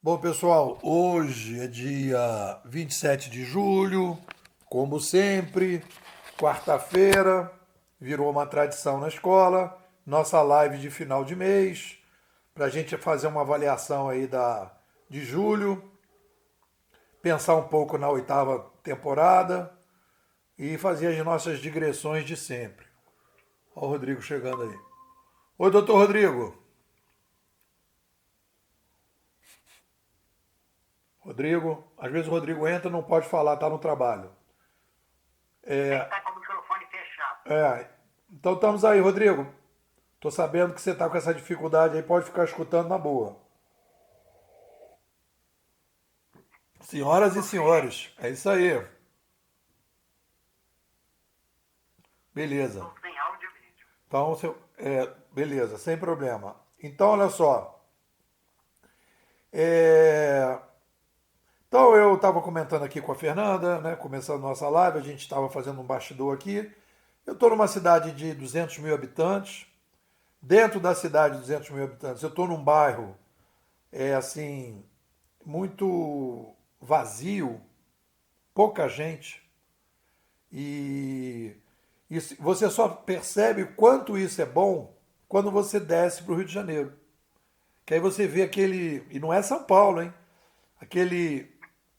Bom, pessoal, hoje é dia 27 de julho, como sempre, quarta-feira, virou uma tradição na escola, nossa live de final de mês, para a gente fazer uma avaliação aí de julho, pensar um pouco na oitava temporada e fazer as nossas digressões de sempre. Olha o Rodrigo chegando aí. Oi, doutor Rodrigo. Rodrigo, às vezes o Rodrigo entra e não pode falar, tá no trabalho. Tem que estar com o microfone fechado. Então estamos aí, Rodrigo. Tô sabendo que você tá com essa dificuldade aí, pode ficar escutando na boa. Senhoras e Ok. senhores, é isso aí. Beleza. Estou sem áudio e vídeo. Então, beleza, sem problema. Então, olha só. É, então, eu estava comentando aqui com a Fernanda, né? Começando nossa live, a gente estava fazendo um bastidor aqui. Eu estou numa cidade de 200 mil habitantes. Dentro da cidade de 200 mil habitantes, eu estou num bairro, assim, muito vazio, pouca gente. E você só percebe o quanto isso é bom quando você desce para o Rio de Janeiro. Que aí você vê aquele. E não é São Paulo, hein? Aquele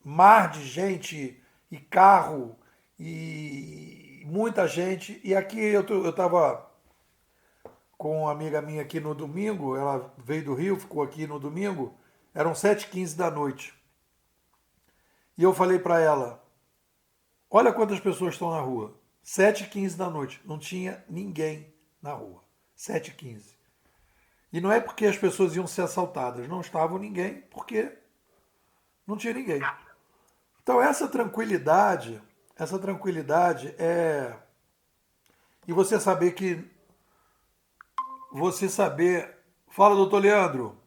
mar de gente e carro e muita gente. E aqui eu estava com uma amiga minha aqui no domingo, ela veio do Rio, ficou aqui no domingo, eram 7h15 da noite. E eu falei para ela: olha quantas pessoas estão na rua. 7h15 da noite. Não tinha ninguém na rua. 7h15. E não é porque as pessoas iam ser assaltadas. Não estavam ninguém, porque não tinha ninguém. Então essa tranquilidade é. E você saber que. Você saber. Fala, doutor Leandro.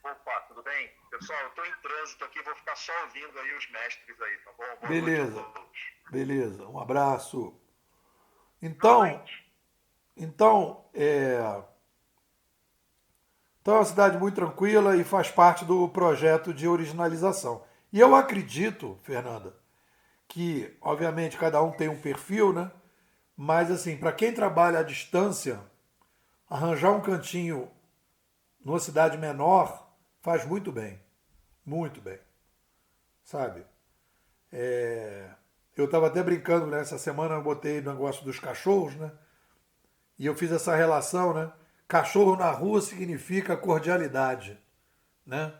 Opa, tudo bem? Pessoal, eu estou em trânsito aqui, vou ficar só ouvindo aí os mestres aí, tá bom? Boa noite a Beleza. todos. Beleza. Um abraço. Boa Então, noite. então, é, então é uma cidade muito tranquila e faz parte do projeto de originalização. E eu acredito, Fernanda, que obviamente cada um tem um perfil, né? Mas assim, para quem trabalha à distância, arranjar um cantinho numa cidade menor faz muito bem, muito bem, sabe? Eu estava até brincando nessa semana, eu botei o negócio dos cachorros, né? E eu fiz essa relação, né? Cachorro na rua significa cordialidade, né?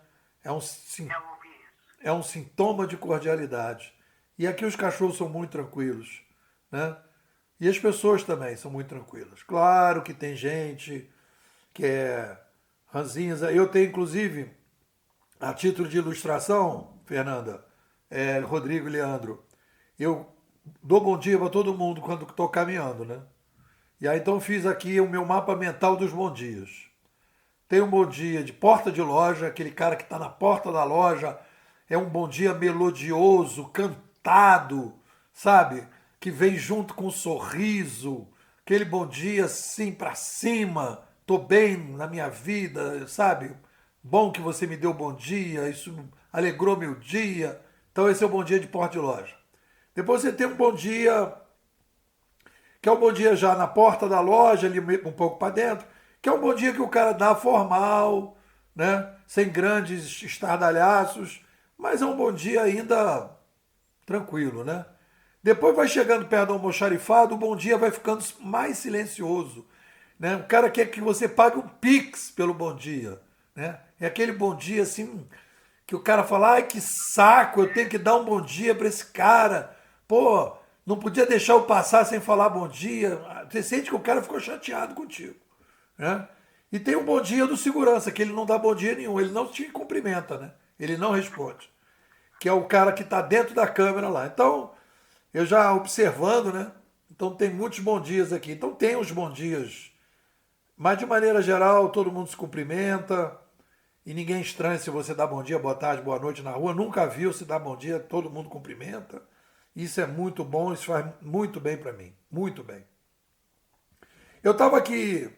É um, Já ouvi isso. é um sintoma de cordialidade. E aqui os cachorros são muito tranquilos, né? E as pessoas também são muito tranquilas. Claro que tem gente que é ranzinza. Eu tenho, inclusive, a título de ilustração, Fernanda, Rodrigo e Leandro, eu dou bom dia para todo mundo quando estou caminhando, né? E aí então fiz aqui o meu mapa mental dos bom dias. Tem um bom dia de porta de loja, aquele cara que está na porta da loja, é um bom dia melodioso, cantado, sabe? Que vem junto com um sorriso, aquele bom dia assim para cima, tô bem na minha vida, sabe? Bom que você me deu bom dia, isso alegrou meu dia. Então esse é o bom dia de porta de loja. Depois você tem um bom dia que é um bom dia já na porta da loja, ali um pouco para dentro, que é um bom dia que o cara dá formal, né? Sem grandes estardalhaços, mas é um bom dia ainda tranquilo, né? Depois vai chegando perto do almoxarifado, o bom dia vai ficando mais silencioso, né? O cara quer que você pague um pix pelo bom dia, né? É aquele bom dia assim que o cara fala, ai que saco, eu tenho que dar um bom dia para esse cara. Pô, não podia deixar eu passar sem falar bom dia. Você sente que o cara ficou chateado contigo, né? E tem um bom dia do segurança, que ele não dá bom dia nenhum, ele não te cumprimenta, né? Ele não responde. Que é o cara que está dentro da câmera lá. Então, eu já observando, né? Então tem muitos bons dias aqui. Então tem os bons dias. Mas de maneira geral, todo mundo se cumprimenta. E ninguém estranha se você dá bom dia, boa tarde, boa noite na rua. Nunca viu se dá bom dia, todo mundo cumprimenta. Isso é muito bom, isso faz muito bem para mim. Muito bem. Eu estava aqui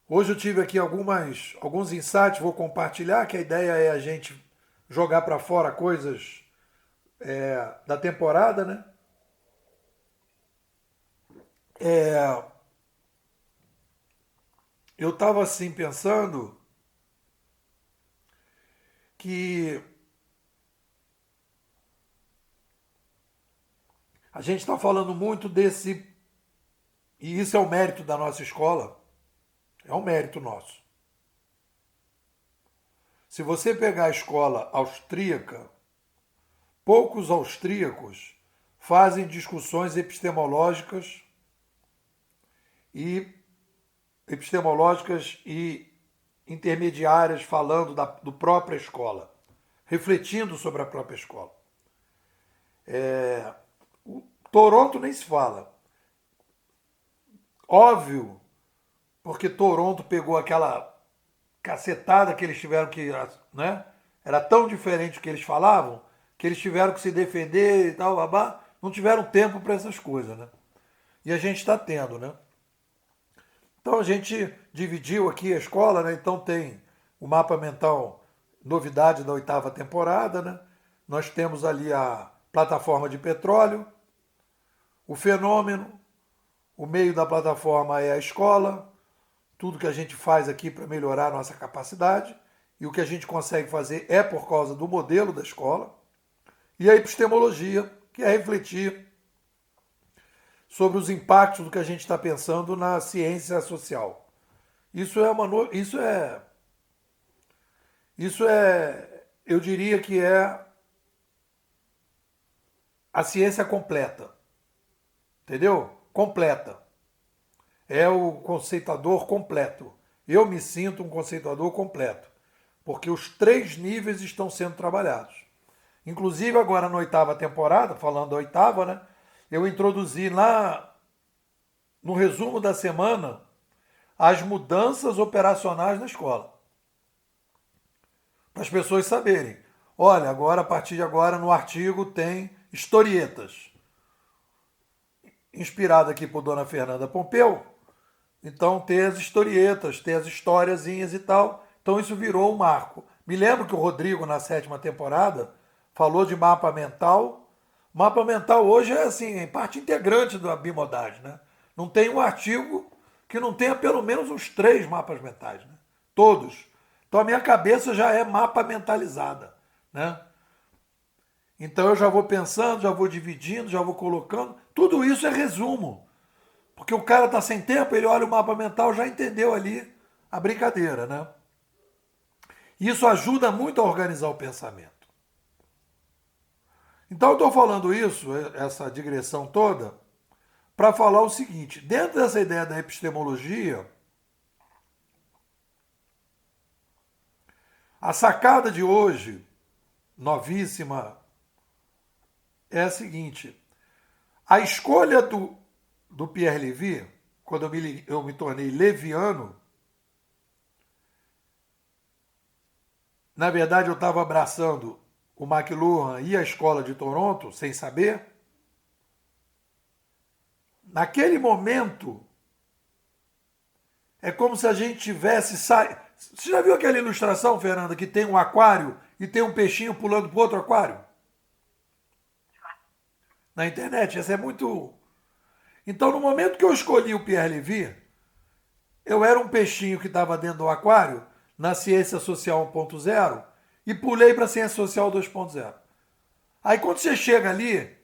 Hoje eu tive aqui alguns insights, vou compartilhar, que a ideia é a gente jogar para fora coisas da temporada, né? Eu estava assim pensando que a gente está falando muito desse, e isso é o mérito da nossa escola, é um mérito nosso. Se você pegar a escola austríaca, poucos austríacos fazem discussões e intermediárias falando do própria escola, refletindo sobre a própria escola. Toronto nem se fala. Óbvio, porque Toronto pegou aquela cacetada que eles tiveram que, né? Era tão diferente o que eles falavam que eles tiveram que se defender e tal, babá. Não tiveram tempo para essas coisas, né? E a gente está tendo, né? Então a gente dividiu aqui a escola, né? Então tem o mapa mental, novidade da 8ª temporada, né? Nós temos ali a plataforma de petróleo, o fenômeno, o meio da plataforma é a escola, tudo que a gente faz aqui para melhorar a nossa capacidade, e o que a gente consegue fazer é por causa do modelo da escola, e a epistemologia, que é refletir sobre os impactos do que a gente está pensando na ciência social. Eu diria que é a ciência completa. Entendeu? Completa. É o conceituador completo. Eu me sinto um conceituador completo, porque os 3 níveis estão sendo trabalhados. Inclusive agora na 8ª temporada, falando da 8ª, né? Eu introduzi lá no resumo da semana as mudanças operacionais na escola. Para as pessoas saberem. Olha, agora, a partir de agora, no artigo tem historietas. Inspirado aqui por Dona Fernanda Pompeu. Então tem as historietas, tem as historiazinhas e tal. Então isso virou um marco. Me lembro que o Rodrigo, na 7ª temporada, falou de mapa mental. Mapa mental hoje é assim, parte integrante da bimodade, né? Não tem um artigo que não tenha pelo menos uns 3 mapas mentais, né? Todos. Então a minha cabeça já é mapa mentalizada, né? Então eu já vou pensando, já vou dividindo, já vou colocando. Tudo isso é resumo. Porque o cara está sem tempo, ele olha o mapa mental, já entendeu ali a brincadeira, né? Isso ajuda muito a organizar o pensamento. Então eu estou falando isso, essa digressão toda, para falar o seguinte: dentro dessa ideia da epistemologia, a sacada de hoje, novíssima, é a seguinte: a escolha do Pierre Levy, quando eu me tornei leviano, na verdade eu estava abraçando o McLuhan e a escola de Toronto, sem saber. Naquele momento, é como se a gente tivesse saído. Você já viu aquela ilustração, Fernanda, que tem um aquário e tem um peixinho pulando para outro aquário? Na internet, essa é muito... Então, no momento que eu escolhi o Pierre Levy, eu era um peixinho que estava dentro do aquário, na ciência social 1.0, e pulei para a ciência social 2.0. Aí quando você chega ali,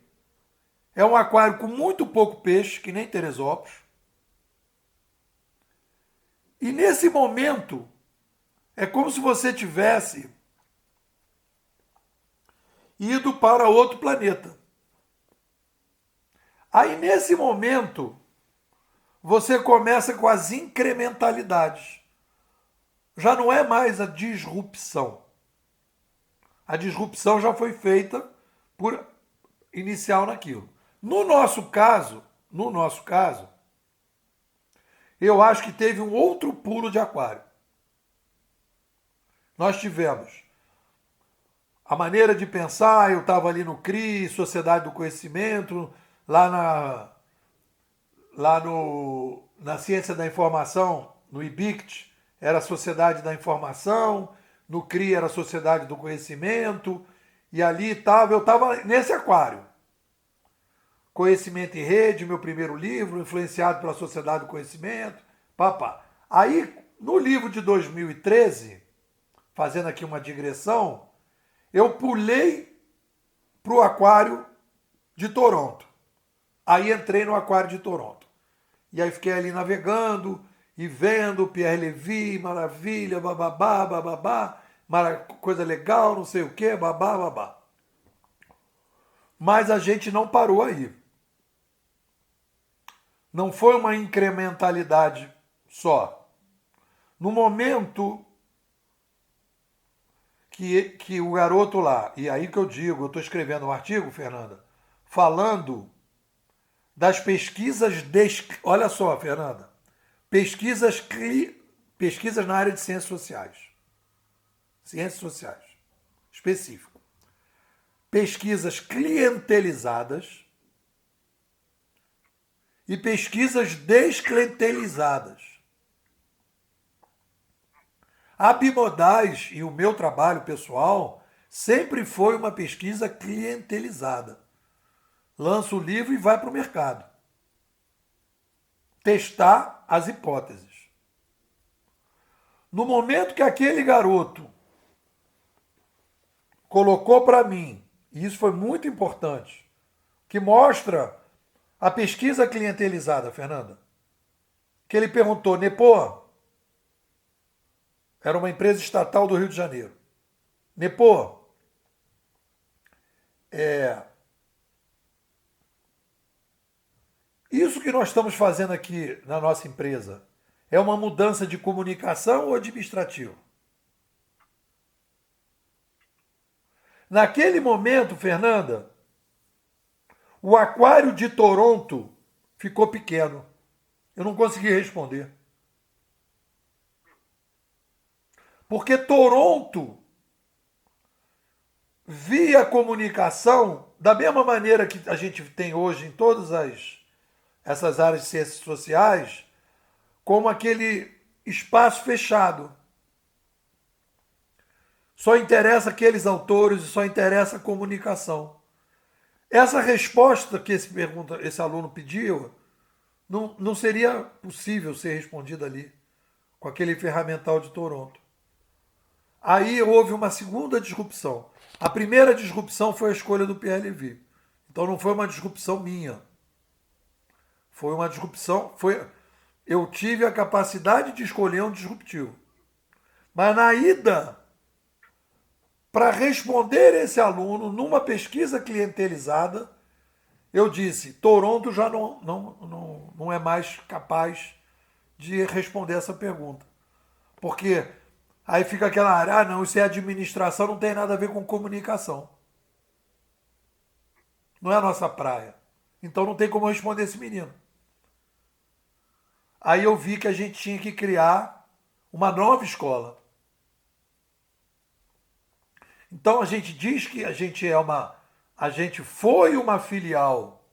é um aquário com muito pouco peixe, que nem Teresópolis. E nesse momento, é como se você tivesse ido para outro planeta. Aí nesse momento, você começa com as incrementalidades. Já não é mais a disrupção. A disrupção já foi feita por inicial naquilo. No nosso caso, eu acho que teve um outro pulo de aquário. Nós tivemos a maneira de pensar, eu estava ali no CRI, Sociedade do Conhecimento, lá na ciência da informação, no IBICT era a Sociedade da Informação, no CRI era a Sociedade do Conhecimento, e ali eu estava nesse aquário. Conhecimento em Rede, meu primeiro livro, influenciado pela Sociedade do Conhecimento, papá. Aí, no livro de 2013, fazendo aqui uma digressão, eu pulei para o aquário de Toronto. Aí entrei no aquário de Toronto. E aí fiquei ali navegando e vendo Pierre Levy, maravilha, bababá, bababá, coisa legal, não sei o que, babá, babá. Mas a gente não parou aí. Não foi uma incrementalidade só. No momento que o garoto lá, e aí que eu digo, eu estou escrevendo um artigo, Fernanda, falando das pesquisas, olha só, Fernanda, pesquisas na área de ciências sociais, específico. Pesquisas clientelizadas e pesquisas desclientelizadas. A Bimodais e o meu trabalho pessoal sempre foi uma pesquisa clientelizada. Lança o livro e vai para o mercado. Testar as hipóteses. No momento que aquele garoto colocou para mim, e isso foi muito importante, que mostra a pesquisa clientelizada, Fernanda, que ele perguntou, Nepô, era uma empresa estatal do Rio de Janeiro, Nepô, isso que nós estamos fazendo aqui na nossa empresa é uma mudança de comunicação ou administrativa? Naquele momento, Fernanda, o aquário de Toronto ficou pequeno. Eu não consegui responder. Porque Toronto via a comunicação da mesma maneira que a gente tem hoje em todas essas áreas de ciências sociais, como aquele espaço fechado. Só interessa aqueles autores e só interessa a comunicação. Essa resposta que esse aluno pediu não seria possível ser respondida ali, com aquele ferramental de Toronto. Aí houve uma segunda disrupção. A primeira disrupção foi a escolha do Pierre Levy. Então não foi uma disrupção minha. Foi uma disrupção. Eu tive a capacidade de escolher um disruptivo. Mas na ida, para responder esse aluno numa pesquisa clientelizada, eu disse, Toronto já não é mais capaz de responder essa pergunta. Porque aí fica aquela área, não, isso é administração, não tem nada a ver com comunicação. Não é a nossa praia. Então não tem como responder esse menino. Aí eu vi que a gente tinha que criar uma nova escola. Então a gente diz que a gente foi uma filial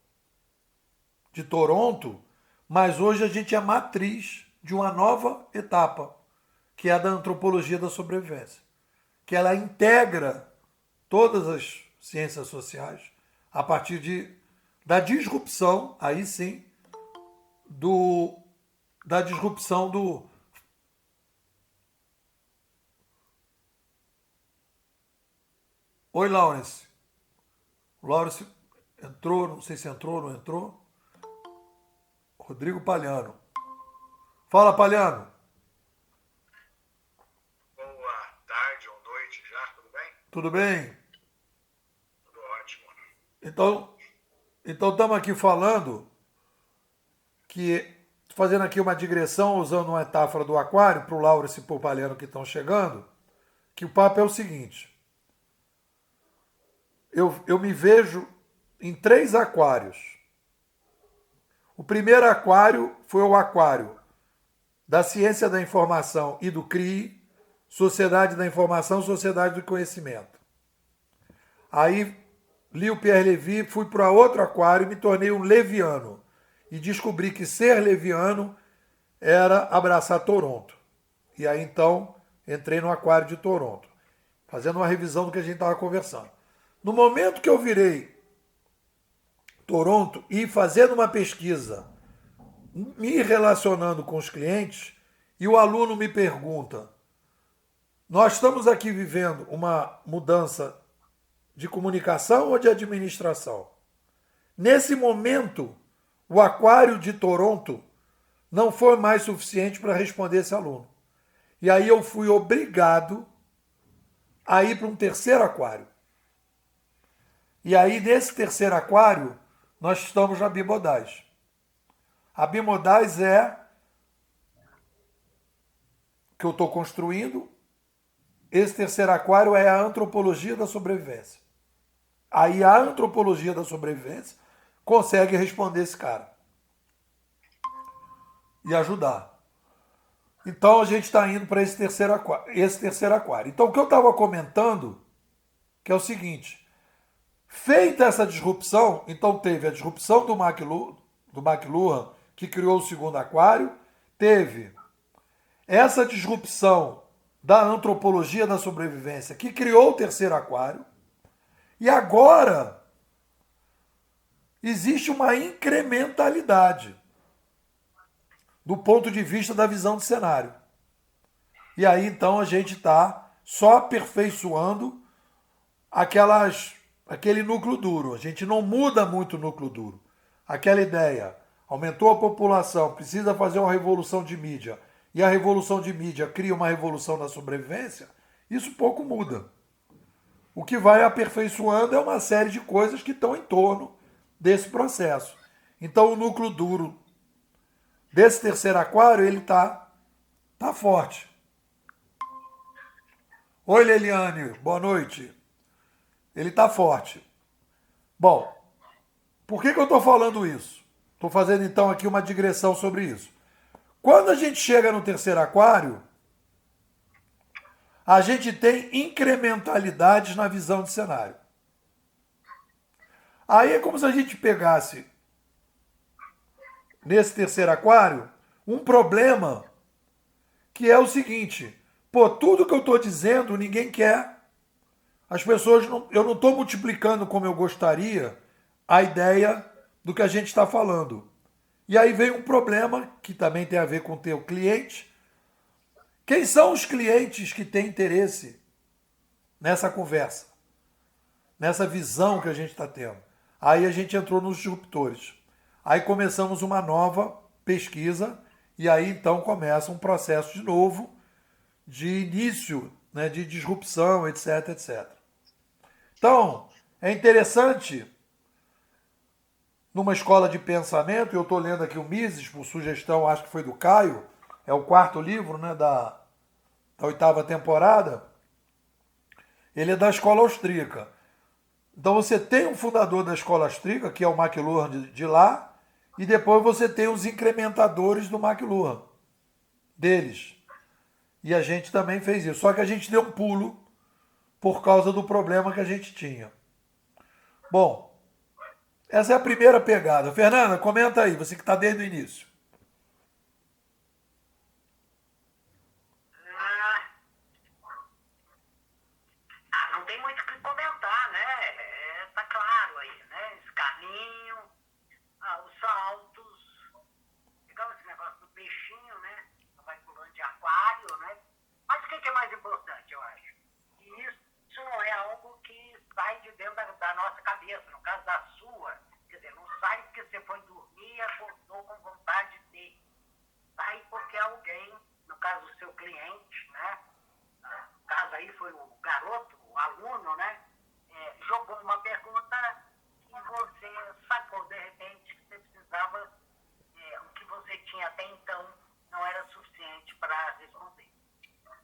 de Toronto, mas hoje a gente é matriz de uma nova etapa, que é a da antropologia da sobrevivência, que ela integra todas as ciências sociais a partir da disrupção, aí sim, da disrupção do... Oi, Lawrence. O Lawrence entrou, não sei se entrou ou não entrou. Rodrigo Palhano. Fala, Palhano. Boa tarde ou noite já, tudo bem? Tudo bem? Tudo ótimo. Então estamos aqui falando fazendo aqui uma digressão, usando uma metáfora do aquário, para o Lawrence e para o Palhano que estão chegando, que o papo é o seguinte. Eu me vejo em 3 aquários. O primeiro aquário foi o aquário da Ciência da Informação e do CRI, Sociedade da Informação, Sociedade do Conhecimento. Aí li o Pierre Levy, fui para outro aquário e me tornei um leviano. E descobri que ser leviano era abraçar Toronto. E aí então entrei no Aquário de Toronto, fazendo uma revisão do que a gente estava conversando. No momento que eu virei Toronto e fazendo uma pesquisa, me relacionando com os clientes, e o aluno me pergunta: nós estamos aqui vivendo uma mudança de comunicação ou de administração? Nesse momento, o Aquário de Toronto não foi mais suficiente para responder esse aluno. E aí eu fui obrigado a ir para um terceiro aquário. E aí, nesse terceiro aquário, nós estamos na Bimodais. A Bimodais é que eu estou construindo. Esse terceiro aquário é a antropologia da sobrevivência. Aí a antropologia da sobrevivência consegue responder esse cara e ajudar. Então a gente está indo para esse terceiro aquário. Então o que eu estava comentando, que é o seguinte: feita essa disrupção, então teve a disrupção do McLuhan, que criou o segundo aquário, teve essa disrupção da antropologia da sobrevivência, que criou o terceiro aquário, e agora existe uma incrementalidade do ponto de vista da visão de cenário. E aí então a gente está só aperfeiçoando aquele núcleo duro. A gente não muda muito o núcleo duro. Aquela ideia, aumentou a população, precisa fazer uma revolução de mídia, e a revolução de mídia cria uma revolução da sobrevivência, isso pouco muda. O que vai aperfeiçoando é uma série de coisas que estão em torno desse processo. Então o núcleo duro desse terceiro aquário, ele tá forte. Oi, Leliane, boa noite. Ele tá forte. Bom, por que eu estou falando isso? Estou fazendo então aqui uma digressão sobre isso. Quando a gente chega no terceiro aquário, a gente tem incrementalidades na visão de cenário. Aí é como se a gente pegasse, nesse terceiro aquário, um problema que é o seguinte: pô, tudo que eu estou dizendo ninguém quer. As pessoas eu não estou multiplicando como eu gostaria a ideia do que a gente está falando. E aí vem um problema que também tem a ver com o teu cliente. Quem são os clientes que têm interesse nessa conversa, nessa visão que a gente está tendo? Aí a gente entrou nos disruptores. Aí começamos uma nova pesquisa e aí então começa um processo de novo de início, né, de disrupção, etc, etc. Então, é interessante, numa escola de pensamento, eu estou lendo aqui o Mises, por sugestão, acho que foi do Caio, é o quarto livro, né, da 8ª temporada, ele é da escola austríaca. Então você tem um fundador da escola austríaca, que é o McLuhan de lá, e depois você tem os incrementadores do McLuhan, deles. E a gente também fez isso. Só que a gente deu um pulo por causa do problema que a gente tinha. Bom, essa é a primeira pegada. Fernanda, comenta aí, você que está desde o início. Não tem muito o que comentar, né? Tá claro aí, né? Esse caminho, os saltos, digamos esse negócio do peixinho, né? Vai pulando de aquário, né? Mas o que é mais importante, eu acho? Que isso não é algo que sai de dentro da nossa cabeça, no caso da sua. Quer dizer, não sai porque você foi dormir e acordou com vontade de. Sai porque alguém, no caso do seu cliente, né? No caso aí foi o garoto, o aluno, né? Jogou uma pergunta e você sacou de repente que você precisava, o que você tinha até então não era suficiente para responder.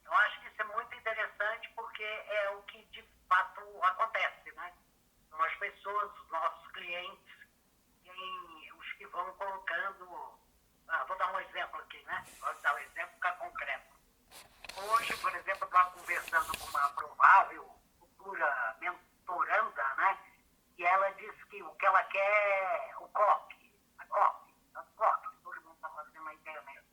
Eu acho que isso é muito interessante porque é o que de fato acontece, né? São as pessoas, os nossos clientes, os que vão colocando. Vou dar um exemplo aqui, né? Vou dar um exemplo ficar concreto. Hoje, por exemplo, eu estava conversando com uma provável futura mentoranda, né? E ela disse que o que ela quer é o COP, todo mundo está fazendo na internet.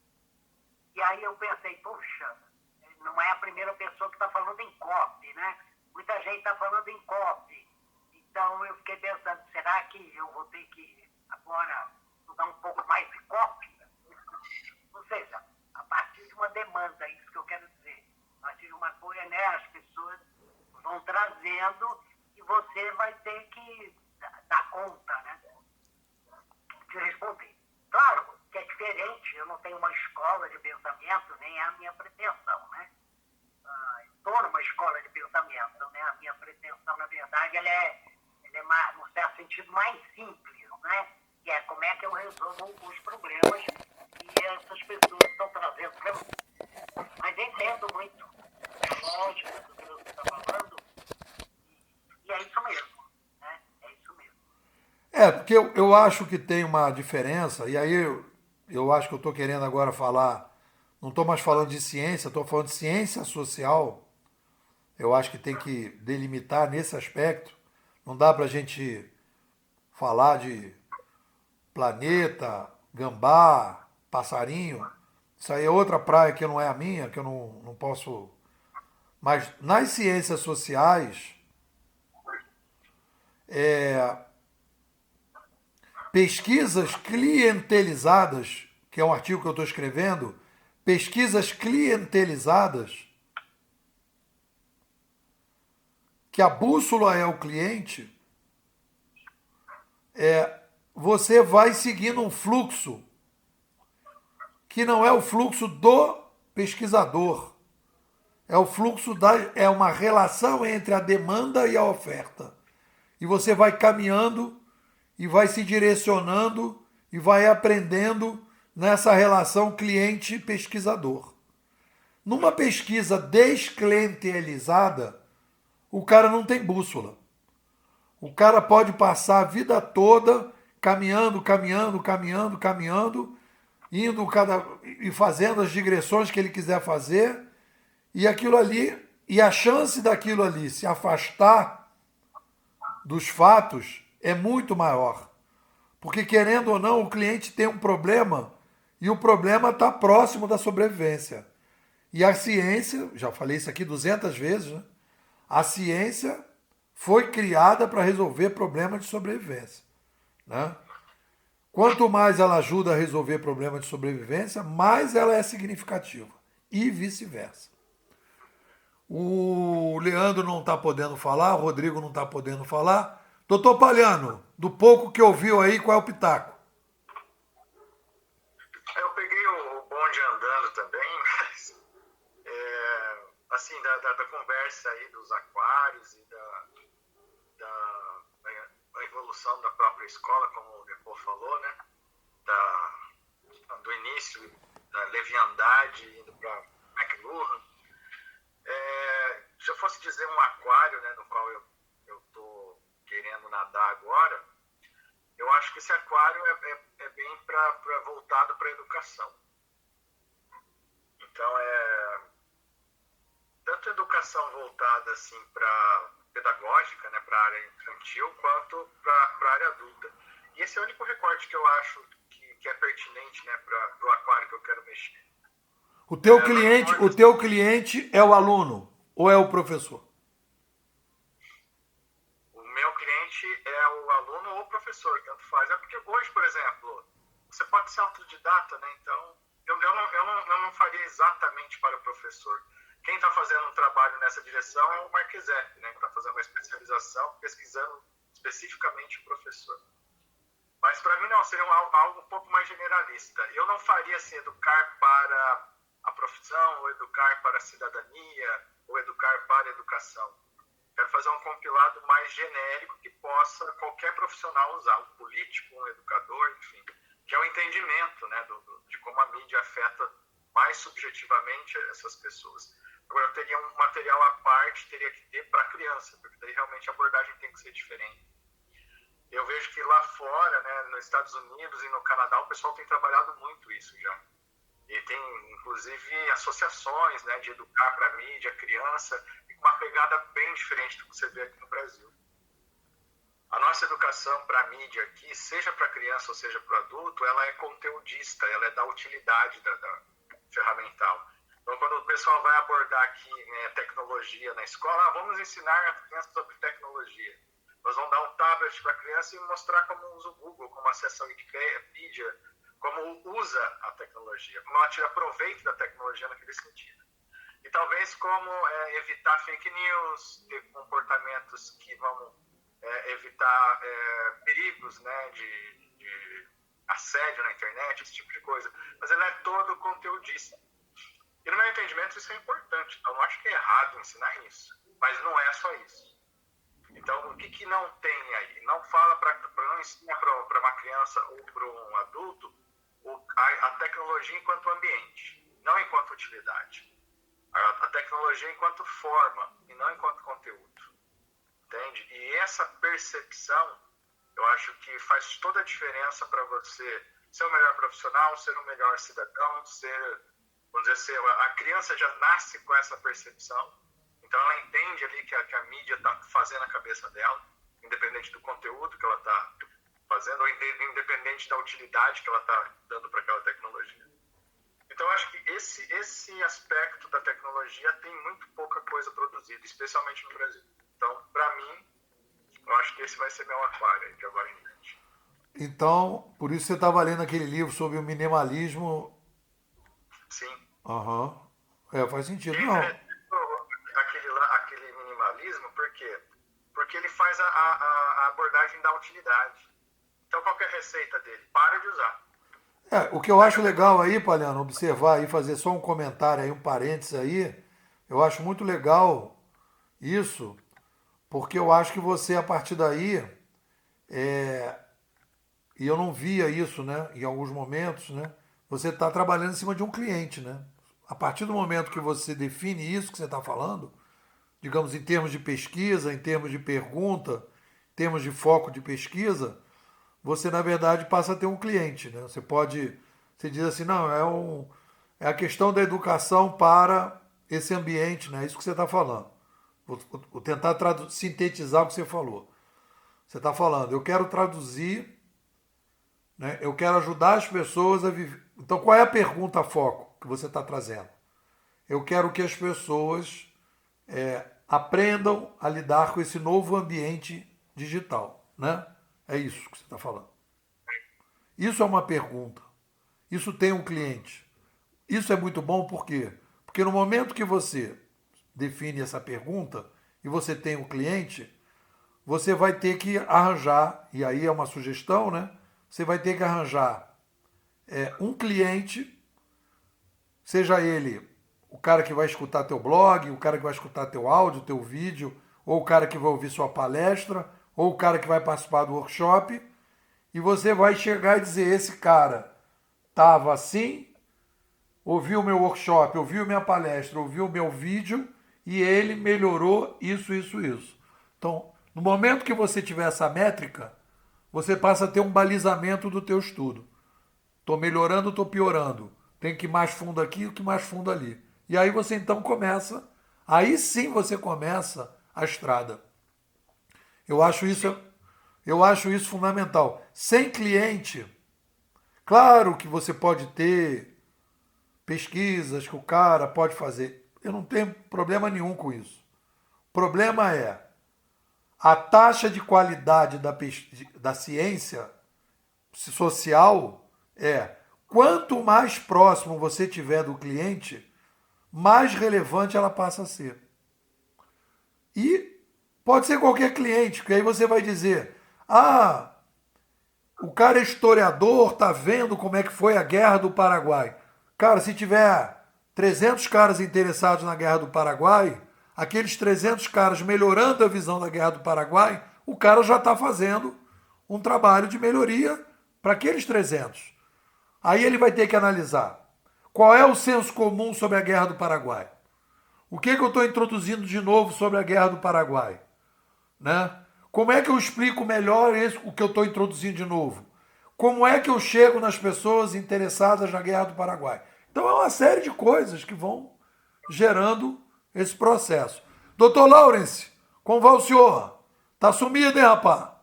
falando em copy, né? Muita gente está falando em copy. Então eu fiquei pensando, será que eu vou ter que agora estudar um pouco mais de copy? Ou seja, a partir de uma demanda, é isso que eu quero dizer. A partir de uma coisa, né? As pessoas vão trazendo e você vai ter que dar conta, né? De responder. Claro que é diferente, eu não tenho uma escola de pensamento, nem é a minha pretensão, né? Estou numa escola de pensamento, né? A minha pretensão, na verdade, ela é mais, num certo sentido, mais simples, né? Que é como é que eu resolvo os problemas que essas pessoas estão trazendo para mim. Mas entendo muito a lógica do que você está falando, e é isso mesmo, né? É isso mesmo. Porque eu acho que tem uma diferença, e aí eu acho que eu estou querendo agora falar, não estou mais falando de ciência, estou falando de ciência social. Eu acho que tem que delimitar nesse aspecto. Não dá para a gente falar de planeta, gambá, passarinho. Isso aí é outra praia que não é a minha, que eu não posso. Mas nas ciências sociais, pesquisas clientelizadas, que é um artigo que eu estou escrevendo, pesquisas clientelizadas, que a bússola é o cliente, você vai seguindo um fluxo que não é o fluxo do pesquisador. É uma relação entre a demanda e a oferta. E você vai caminhando e vai se direcionando e vai aprendendo nessa relação cliente-pesquisador. Numa pesquisa desclientelizada, o cara não tem bússola. O cara pode passar a vida toda caminhando, indo e fazendo as digressões que ele quiser fazer, e aquilo ali, e a chance daquilo ali se afastar dos fatos é muito maior. Porque, querendo ou não, o cliente tem um problema, e o problema está próximo da sobrevivência. E a ciência, já falei isso aqui 200 vezes, né? A ciência foi criada para resolver problemas de sobrevivência, né? Quanto mais ela ajuda a resolver problemas de sobrevivência, mais ela é significativa. E vice-versa. O Leandro não está podendo falar, o Rodrigo não está podendo falar. Doutor Palhano, do pouco que ouviu aí, qual é o pitaco? Eu peguei o bonde andando também, mas assim, da conversa aí dos aquários e da evolução da própria escola, como o Depô falou, né? Do início da leviandade indo para McLuhan. Se eu fosse dizer um aquário, né, no qual eu estou querendo nadar agora, eu acho que esse aquário é bem voltado para a educação. Então, tanto educação voltada assim, para pedagógica, né, para a área infantil, quanto para a área adulta. E esse é o único recorte que eu acho que é pertinente, né, para o aquário que eu quero mexer. O teu cliente é o aluno ou é o professor? O meu cliente é o aluno ou o professor, tanto faz. É porque hoje, por exemplo, você pode ser autodidata, né? Então, eu não faria exatamente para o professor. Quem está fazendo um trabalho nessa direção é o Marquesetti, né? Que está fazendo uma especialização, pesquisando especificamente o professor. Mas para mim não, seria algo um pouco mais generalista. Eu não faria assim, educar para a profissão, ou educar para a cidadania, ou educar para a educação. Quero fazer um compilado mais genérico que possa qualquer profissional usar, um político, um educador, enfim, que é o entendimento, né, de como a mídia afeta mais subjetivamente essas pessoas. Agora, eu teria um material à parte, teria que ter para criança, porque daí realmente a abordagem tem que ser diferente. Eu vejo que lá fora, né, nos Estados Unidos e no Canadá, o pessoal tem trabalhado muito isso já. E tem, inclusive, associações, né, de educar para a mídia, criança, e com uma pegada bem diferente do que você vê aqui no Brasil. A nossa educação para a mídia aqui, seja para criança ou seja para o adulto, ela é conteudista, ela é da utilidade da ferramental. Então, quando o pessoal vai abordar aqui, né, tecnologia na escola, vamos ensinar a criança sobre tecnologia. Nós vamos dar um tablet para a criança e mostrar como usa o Google, como acessa a Wikipedia, como usa a tecnologia, como ela tira proveito da tecnologia naquele sentido. E talvez como evitar fake news, ter comportamentos que vão evitar perigos, né, de assédio na internet, esse tipo de coisa. Mas ele é todo conteudista. E no meu entendimento isso é importante. Eu não acho que é errado ensinar isso, mas não é só isso. Então, o que não tem aí? Não fala não ensinar para uma criança ou para um adulto a tecnologia enquanto ambiente, não enquanto utilidade. A tecnologia enquanto forma e não enquanto conteúdo. Entende? E essa percepção, eu acho que faz toda a diferença para você ser o melhor profissional, ser o melhor cidadão, vamos dizer, a criança já nasce com essa percepção. Então ela entende ali que a mídia está fazendo a cabeça dela, independente do conteúdo que ela está fazendo, ou independente da utilidade que ela está dando para aquela tecnologia. Então eu acho que esse aspecto da tecnologia tem muito pouca coisa produzida, especialmente no Brasil. Então, para mim, eu acho que esse vai ser meu aquário de agora em diante. Então, por isso você estava lendo aquele livro sobre o minimalismo. Sim. Aham. Faz sentido. E Não. aquele minimalismo, por quê? Porque ele faz a abordagem da utilidade. Então, qual que é a receita dele? Para de usar. O que eu acho legal aí, Palhano, observar aí, fazer só um comentário aí, um parênteses aí, eu acho muito legal isso, porque eu acho que você, a partir daí, e eu não via isso, né, em alguns momentos, né, você está trabalhando em cima de um cliente, né? A partir do momento que você define isso que você está falando, digamos, em termos de pesquisa, em termos de pergunta, em termos de foco de pesquisa, você, na verdade, passa a ter um cliente, né? Você diz assim, não, é a questão da educação para esse ambiente, né? É isso que você está falando. Vou tentar sintetizar o que você falou. Você está falando, eu quero traduzir, né? Eu quero ajudar as pessoas a viver. Então, qual é a pergunta a foco que você está trazendo? Eu quero que as pessoas aprendam a lidar com esse novo ambiente digital, né? É isso que você está falando. Isso é uma pergunta. Isso tem um cliente. Isso é muito bom por quê? Porque no momento que você define essa pergunta e você tem um cliente, você vai ter que arranjar, e aí é uma sugestão, né? Você vai ter que arranjar um cliente, seja ele o cara que vai escutar teu blog, o cara que vai escutar teu áudio, teu vídeo, ou o cara que vai ouvir sua palestra, ou o cara que vai participar do workshop, e você vai chegar e dizer, esse cara estava assim, ouviu o meu workshop, ouviu minha palestra, ouviu o meu vídeo, e ele melhorou isso, isso, isso. Então, no momento que você tiver essa métrica, você passa a ter um balizamento do teu estudo. Estou melhorando, estou piorando. Tem que ir mais fundo aqui, que mais fundo ali. E aí você então começa, aí sim você começa a estrada. Eu acho isso fundamental. Sem cliente, claro que você pode ter pesquisas que o cara pode fazer. Eu não tenho problema nenhum com isso. O problema é a taxa de qualidade da ciência social quanto mais próximo você tiver do cliente, mais relevante ela passa a ser. E pode ser qualquer cliente, porque aí você vai dizer, o cara é historiador, tá vendo como é que foi a Guerra do Paraguai. Cara, se tiver 300 caras interessados na Guerra do Paraguai, aqueles 300 caras melhorando a visão da Guerra do Paraguai, o cara já está fazendo um trabalho de melhoria para aqueles 300. Aí ele vai ter que analisar qual é o senso comum sobre a Guerra do Paraguai. O que eu estou introduzindo de novo sobre a Guerra do Paraguai? Né? Como é que eu explico melhor o que eu estou introduzindo de novo? Como é que eu chego nas pessoas interessadas na Guerra do Paraguai? Então é uma série de coisas que vão gerando esse processo. Doutor Lawrence, como vai o senhor? Tá sumido, hein, rapaz?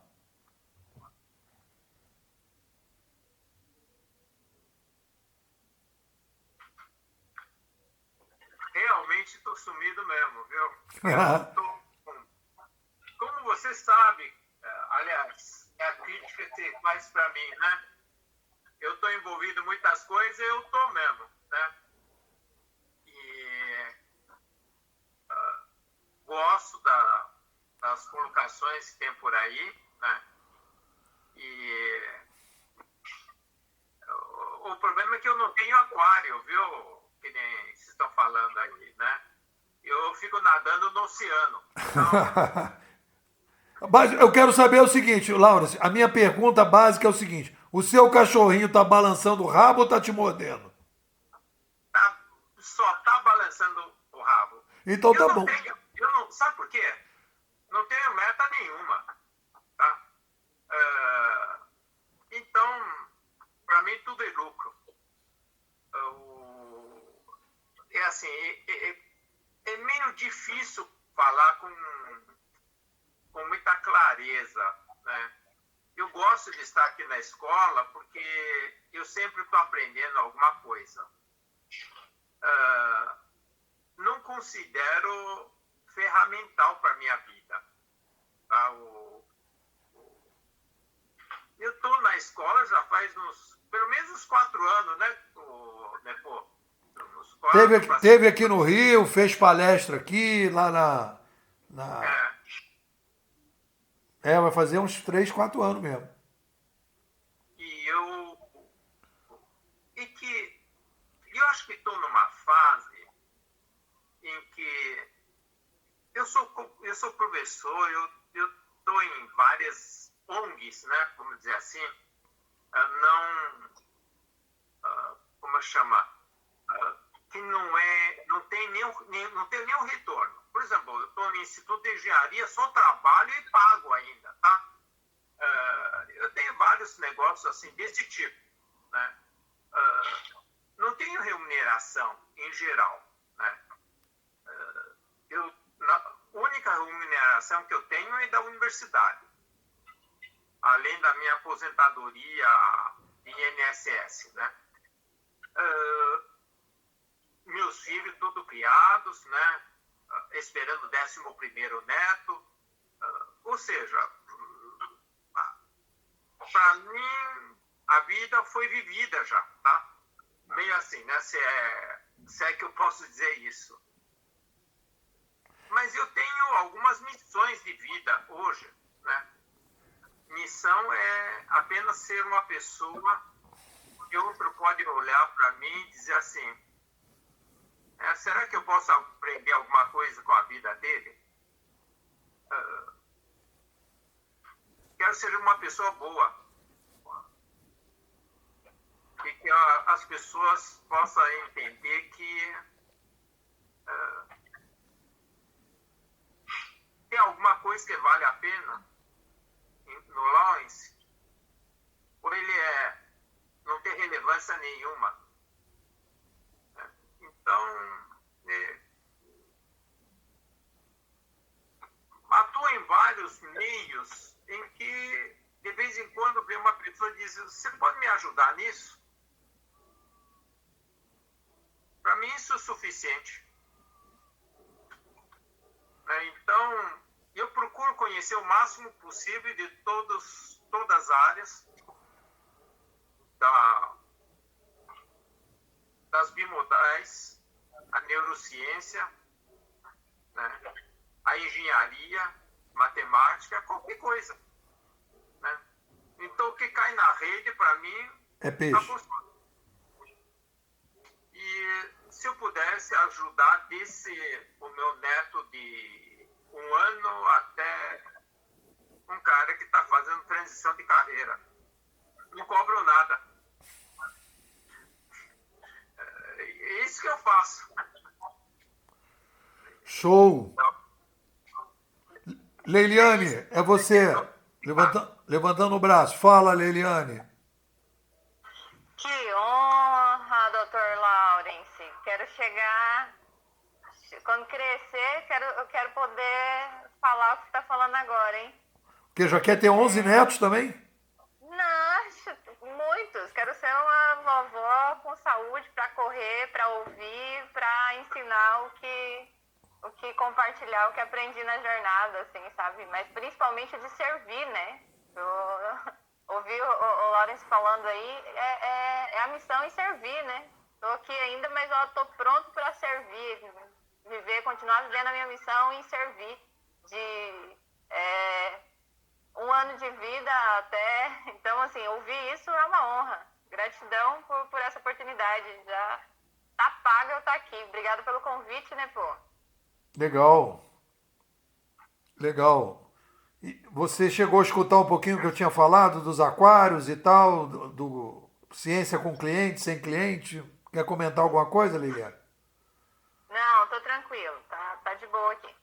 tô sumido mesmo, viu? Eu tô, como você sabe, aliás, é a crítica que você faz para mim, né? Eu tô envolvido em muitas coisas, eu tô mesmo, né? E gosto das colocações que tem por aí, né? E o problema é que eu não tenho aquário, viu? Que nem vocês estão falando aí, né? Eu fico nadando no oceano. Então, Mas eu quero saber o seguinte, Laurence, a minha pergunta básica é o seguinte: o seu cachorrinho tá balançando o rabo ou tá te mordendo? só tá balançando o rabo. Então tá bom. Sabe por quê? Não tenho meta nenhuma. Tá? Então, para mim tudo é lucro. É assim, é meio difícil falar com muita clareza, né? Eu gosto de estar aqui na escola porque eu sempre estou aprendendo alguma coisa. Não considero ferramental para a minha vida. Tá? Eu estou na escola já faz pelo menos uns 4 anos, né, Nepo? Teve aqui no Rio, fez palestra aqui, lá na... vai fazer uns 3, 4 anos mesmo. E eu acho que estou numa fase em que eu sou professor, eu estou em várias ONGs, né, vamos dizer assim, como chama, que não tem nenhum retorno. Por exemplo, eu estou no Instituto de Engenharia, só trabalho e pago ainda, tá? Eu tenho vários negócios assim, desse tipo, né? Não tenho remuneração em geral, né? A única remuneração que eu tenho é da universidade, além da minha aposentadoria INSS, né? Meus filhos todos criados, né? Esperando o 11º neto, ou seja, para mim a vida foi vivida já, tá? Meio assim, né? Se é que eu posso dizer isso. Mas eu tenho algumas missões de vida hoje, né? Missão é apenas ser uma pessoa que outro pode olhar para mim e dizer assim, será que eu posso aprender alguma coisa com a vida dele? Quero ser uma pessoa boa. E que as pessoas possam entender que tem alguma coisa que vale a pena no Lawrence, ou ele não tem relevância nenhuma. Então, atuo em vários meios em que, de vez em quando, vem uma pessoa e diz, você pode me ajudar nisso? Para mim, isso é suficiente. Então, eu procuro conhecer o máximo possível de todas as áreas das bimodais, a neurociência, né? A engenharia, matemática, qualquer coisa, né? Então, o que cai na rede, para mim, é peixe. E se eu pudesse ajudar o meu neto de 1 ano até um cara que está fazendo transição de carreira, não cobro nada. É isso que eu faço. Show! Leiliane, é você. Levantando o braço. Fala, Leiliane. Que honra, Dr. Lawrence. Quero chegar... Quando crescer, eu quero poder falar o que você está falando agora, hein? Porque já quer ter 11 netos também? Não, muitos. Quero ser uma vovó com saúde para correr, para ouvir, para ensinar o que o que compartilhar, o que aprendi na jornada, assim, sabe? Mas principalmente de servir, né? Eu ouvi o Lawrence falando aí, é a missão em servir, né? Tô aqui ainda, mas eu tô pronto para servir, continuar vivendo a minha missão em servir, de 1 ano de vida até... Então, assim, ouvir isso é uma honra. Gratidão por essa oportunidade. Já tá paga eu estar aqui. Obrigada pelo convite, né, pô? Legal. Legal. E você chegou a escutar um pouquinho o que eu tinha falado dos aquários e tal, do ciência com cliente, sem cliente? Quer comentar alguma coisa, Liliane? Não, tô tranquilo. Tá de boa aqui.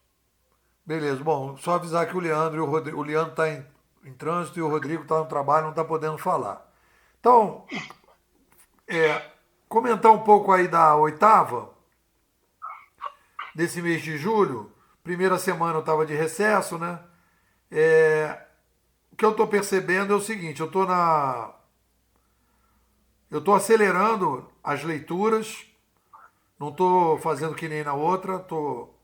Beleza. Bom, só avisar que o Leandro e o Leandro está em trânsito e o Rodrigo está no trabalho, não está podendo falar. Então, comentar um pouco aí da oitava, desse mês de julho. Primeira semana eu estava de recesso, né? O que eu estou percebendo é o seguinte, eu estou acelerando as leituras, não estou fazendo que nem na outra, estou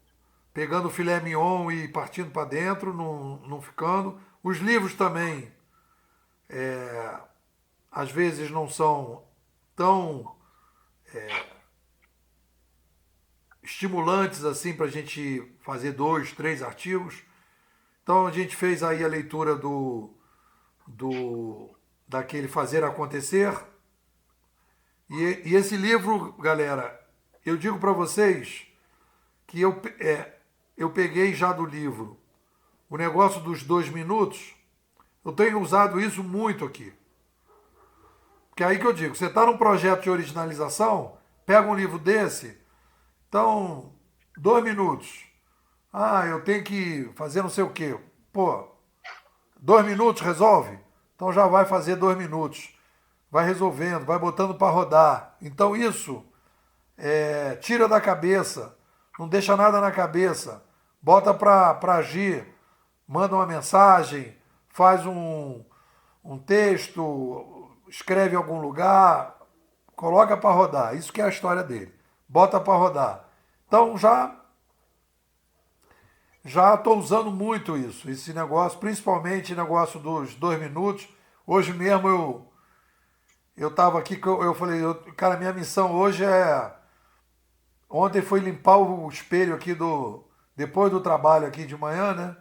pegando o filé mignon e partindo para dentro, não ficando. Os livros também, às vezes, não são tão estimulantes assim para a gente fazer 2, 3 artigos. Então a gente fez aí a leitura daquele Fazer Acontecer. E esse livro, galera, eu digo para vocês que eu peguei já do livro o negócio dos 2 minutos. Eu tenho usado isso muito aqui. Porque é aí que eu digo, você está num projeto de originalização, pega um livro desse, então, 2 minutos. Eu tenho que fazer não sei o quê. Pô, 2 minutos resolve? Então já vai fazer 2 minutos. Vai resolvendo, vai botando para rodar. Então isso tira da cabeça, não deixa nada na cabeça. Bota para agir, manda uma mensagem, faz um texto, escreve em algum lugar, coloca para rodar. Isso que é a história dele. Bota para rodar. Então já estou usando muito isso, esse negócio, principalmente o negócio dos 2 minutos. Hoje mesmo eu estava aqui, eu falei, cara, minha missão hoje ontem foi limpar o espelho aqui depois do trabalho aqui de manhã, né?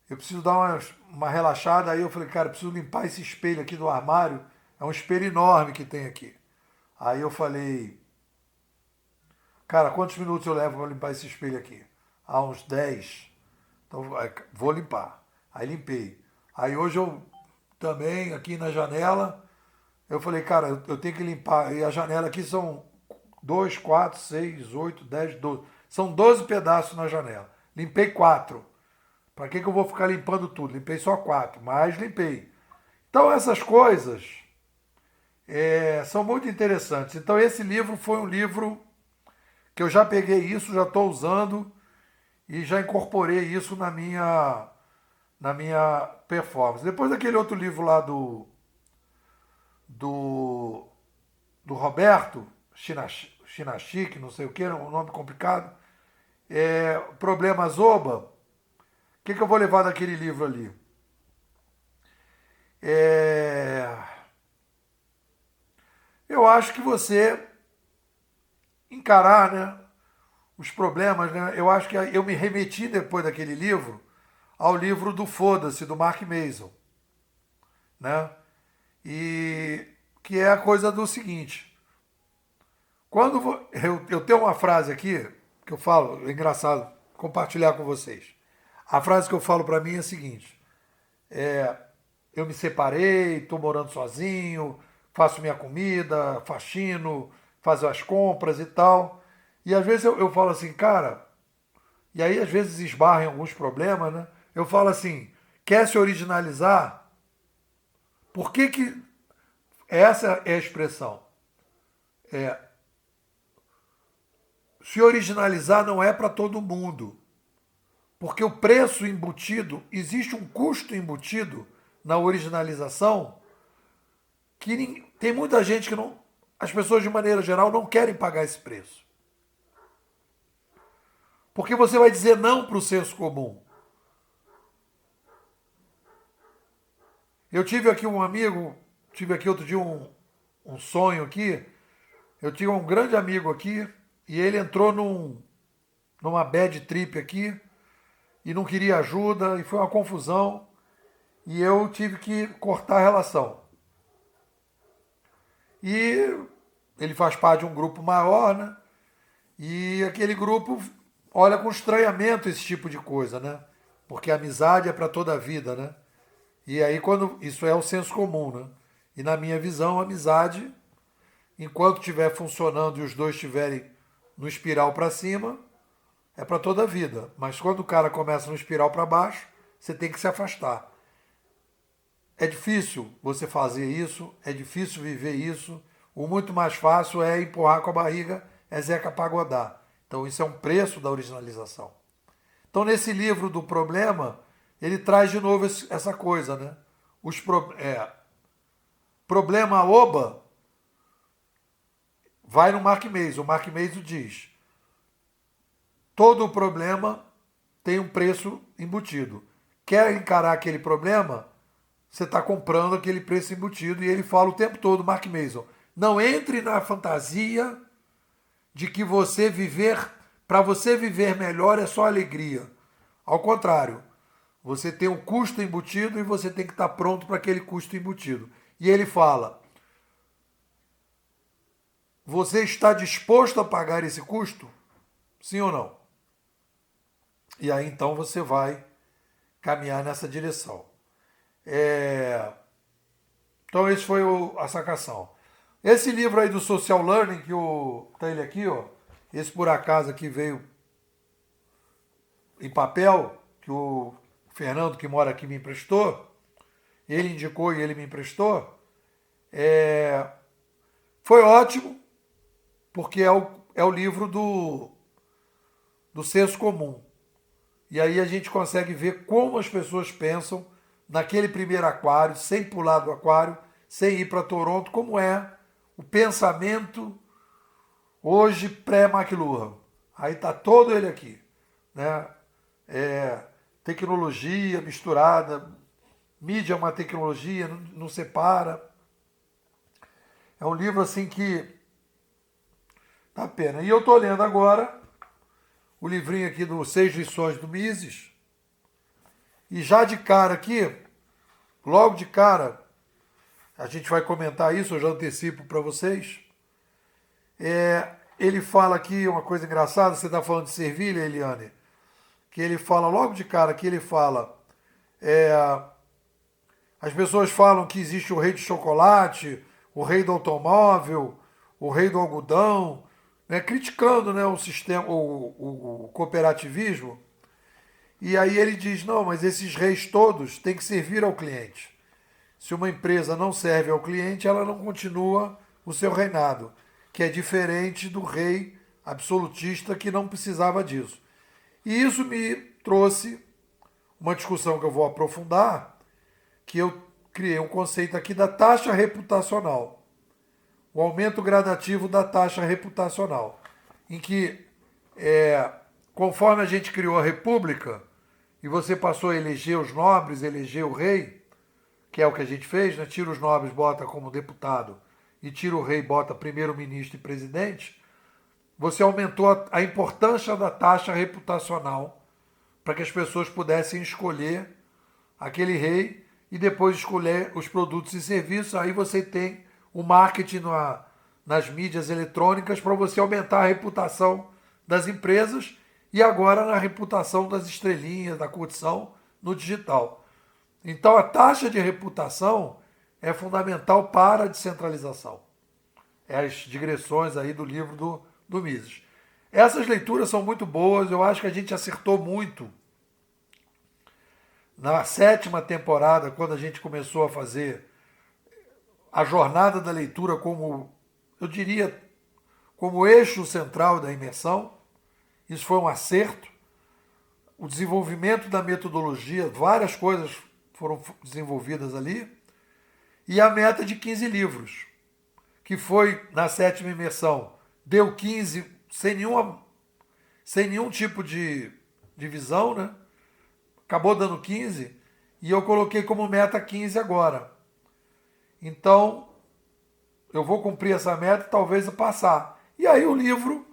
Eu preciso dar uma relaxada, aí eu falei, cara, eu preciso limpar esse espelho aqui do armário, é um espelho enorme que tem aqui. Aí eu falei, cara, quantos minutos eu levo para limpar esse espelho aqui? Uns 10. Então, vou limpar. Aí limpei. Aí hoje eu também, aqui na janela, eu falei, cara, eu tenho que limpar. E a janela aqui são 2, 4, 6, 8, 10, 12. São 12 pedaços na janela. Limpei 4. Para que eu vou ficar limpando tudo? Limpei só 4, mas limpei. Então essas coisas são muito interessantes. Então esse livro foi um livro que eu já peguei isso, já estou usando e já incorporei isso na minha performance. Depois daquele outro livro lá do Roberto Chinachique, não sei o que, um nome complicado, Problema Zoba. O que eu vou levar daquele livro ali? Eu acho que você encarar, né, os problemas, né? Eu acho que eu me remeti depois daquele livro ao livro do Foda-se, do Mark Mason, né? E que é a coisa do seguinte, eu tenho uma frase aqui que eu falo, é engraçado compartilhar com vocês. A frase que eu falo para mim é a seguinte, eu me separei, estou morando sozinho, faço minha comida, faxino, faço as compras e tal. E às vezes eu falo assim, cara, e aí às vezes esbarra em alguns problemas, né? Eu falo assim, quer se originalizar? Por que essa é a expressão? Se originalizar não é para todo mundo. Porque o preço embutido, existe um custo embutido na originalização que tem muita gente que as pessoas de maneira geral não querem pagar esse preço. Porque você vai dizer não para o senso comum. Eu tive aqui um amigo, tive aqui outro dia um sonho aqui. Eu tinha um grande amigo aqui e ele entrou numa bad trip aqui e não queria ajuda e foi uma confusão e eu tive que cortar a relação. E ele faz parte de um grupo maior, né? E aquele grupo olha com estranhamento esse tipo de coisa, né? Porque a amizade é para toda a vida, né? E aí quando isso é o senso comum, né? E na minha visão, a amizade, enquanto estiver funcionando e os dois estiverem no espiral para cima, é para toda a vida. Mas quando o cara começa no espiral para baixo, você tem que se afastar. É difícil você fazer isso, é difícil viver isso. O muito mais fácil é empurrar com a barriga, é Zeca Pagodá. Então isso é um preço da originalização. Então nesse livro do problema, ele traz de novo essa coisa, né? Problema oba vai no Mark Mason. O Mark Mason diz: todo problema tem um preço embutido. Quer encarar aquele problema? Você está comprando aquele preço embutido. E ele fala o tempo todo, Mark Mason, não entre na fantasia de que para você viver melhor é só alegria. Ao contrário, você tem um custo embutido e você tem que estar pronto para aquele custo embutido. E ele fala, você está disposto a pagar esse custo? Sim ou não? E aí então você vai caminhar nessa direção. Então esse foi a sacação. Esse livro aí do Social Learning, tá ele aqui, ó. Esse por acaso aqui veio em papel, que o Fernando, que mora aqui, me emprestou. Ele indicou e ele me emprestou. Foi ótimo, porque é o livro do senso comum. E aí a gente consegue ver como as pessoas pensam naquele primeiro aquário, sem pular do aquário, sem ir para Toronto, como é o pensamento hoje pré-McLuhan. Aí está todo ele aqui, né? Tecnologia misturada, mídia é uma tecnologia, não separa. É um livro assim que dá pena. E eu estou lendo agora o livrinho aqui do 6 lições do Mises. E já de cara aqui, logo de cara, a gente vai comentar isso, eu já antecipo para vocês. Ele fala aqui uma coisa engraçada, você está falando de Servilha, Eliane, que ele fala logo de cara, que ele fala, as pessoas falam que existe o rei de chocolate, o rei do automóvel, o rei do algodão, né, criticando, né, o sistema, o cooperativismo. E aí ele diz, não, mas esses reis todos têm que servir ao cliente. Se uma empresa não serve ao cliente, ela não continua o seu reinado, que é diferente do rei absolutista que não precisava disso. E isso me trouxe uma discussão que eu vou aprofundar, que eu criei um conceito aqui da taxa reputacional. O aumento gradativo da taxa reputacional, em que, conforme a gente criou a república, e você passou a eleger os nobres, eleger o rei, que é o que a gente fez, né? Tira os nobres, bota como deputado, e tira o rei, bota primeiro-ministro e presidente, você aumentou a importância da taxa reputacional para que as pessoas pudessem escolher aquele rei e depois escolher os produtos e serviços. Aí você tem o marketing nas mídias eletrônicas para você aumentar a reputação das empresas e agora na reputação das estrelinhas, da curtição no digital. Então a taxa de reputação é fundamental para a descentralização. As digressões aí do livro do Mises. Essas leituras são muito boas, eu acho que a gente acertou muito na 7ª temporada, quando a gente começou a fazer a jornada da leitura como, eu diria, como eixo central da imersão. Isso foi um acerto. O desenvolvimento da metodologia, várias coisas foram desenvolvidas ali. E a meta de 15 livros, que foi na 7ª imersão, deu 15 sem sem nenhum tipo de divisão, né? Acabou dando 15 e eu coloquei como meta 15 agora. Então, eu vou cumprir essa meta e talvez eu passar. E aí o livro,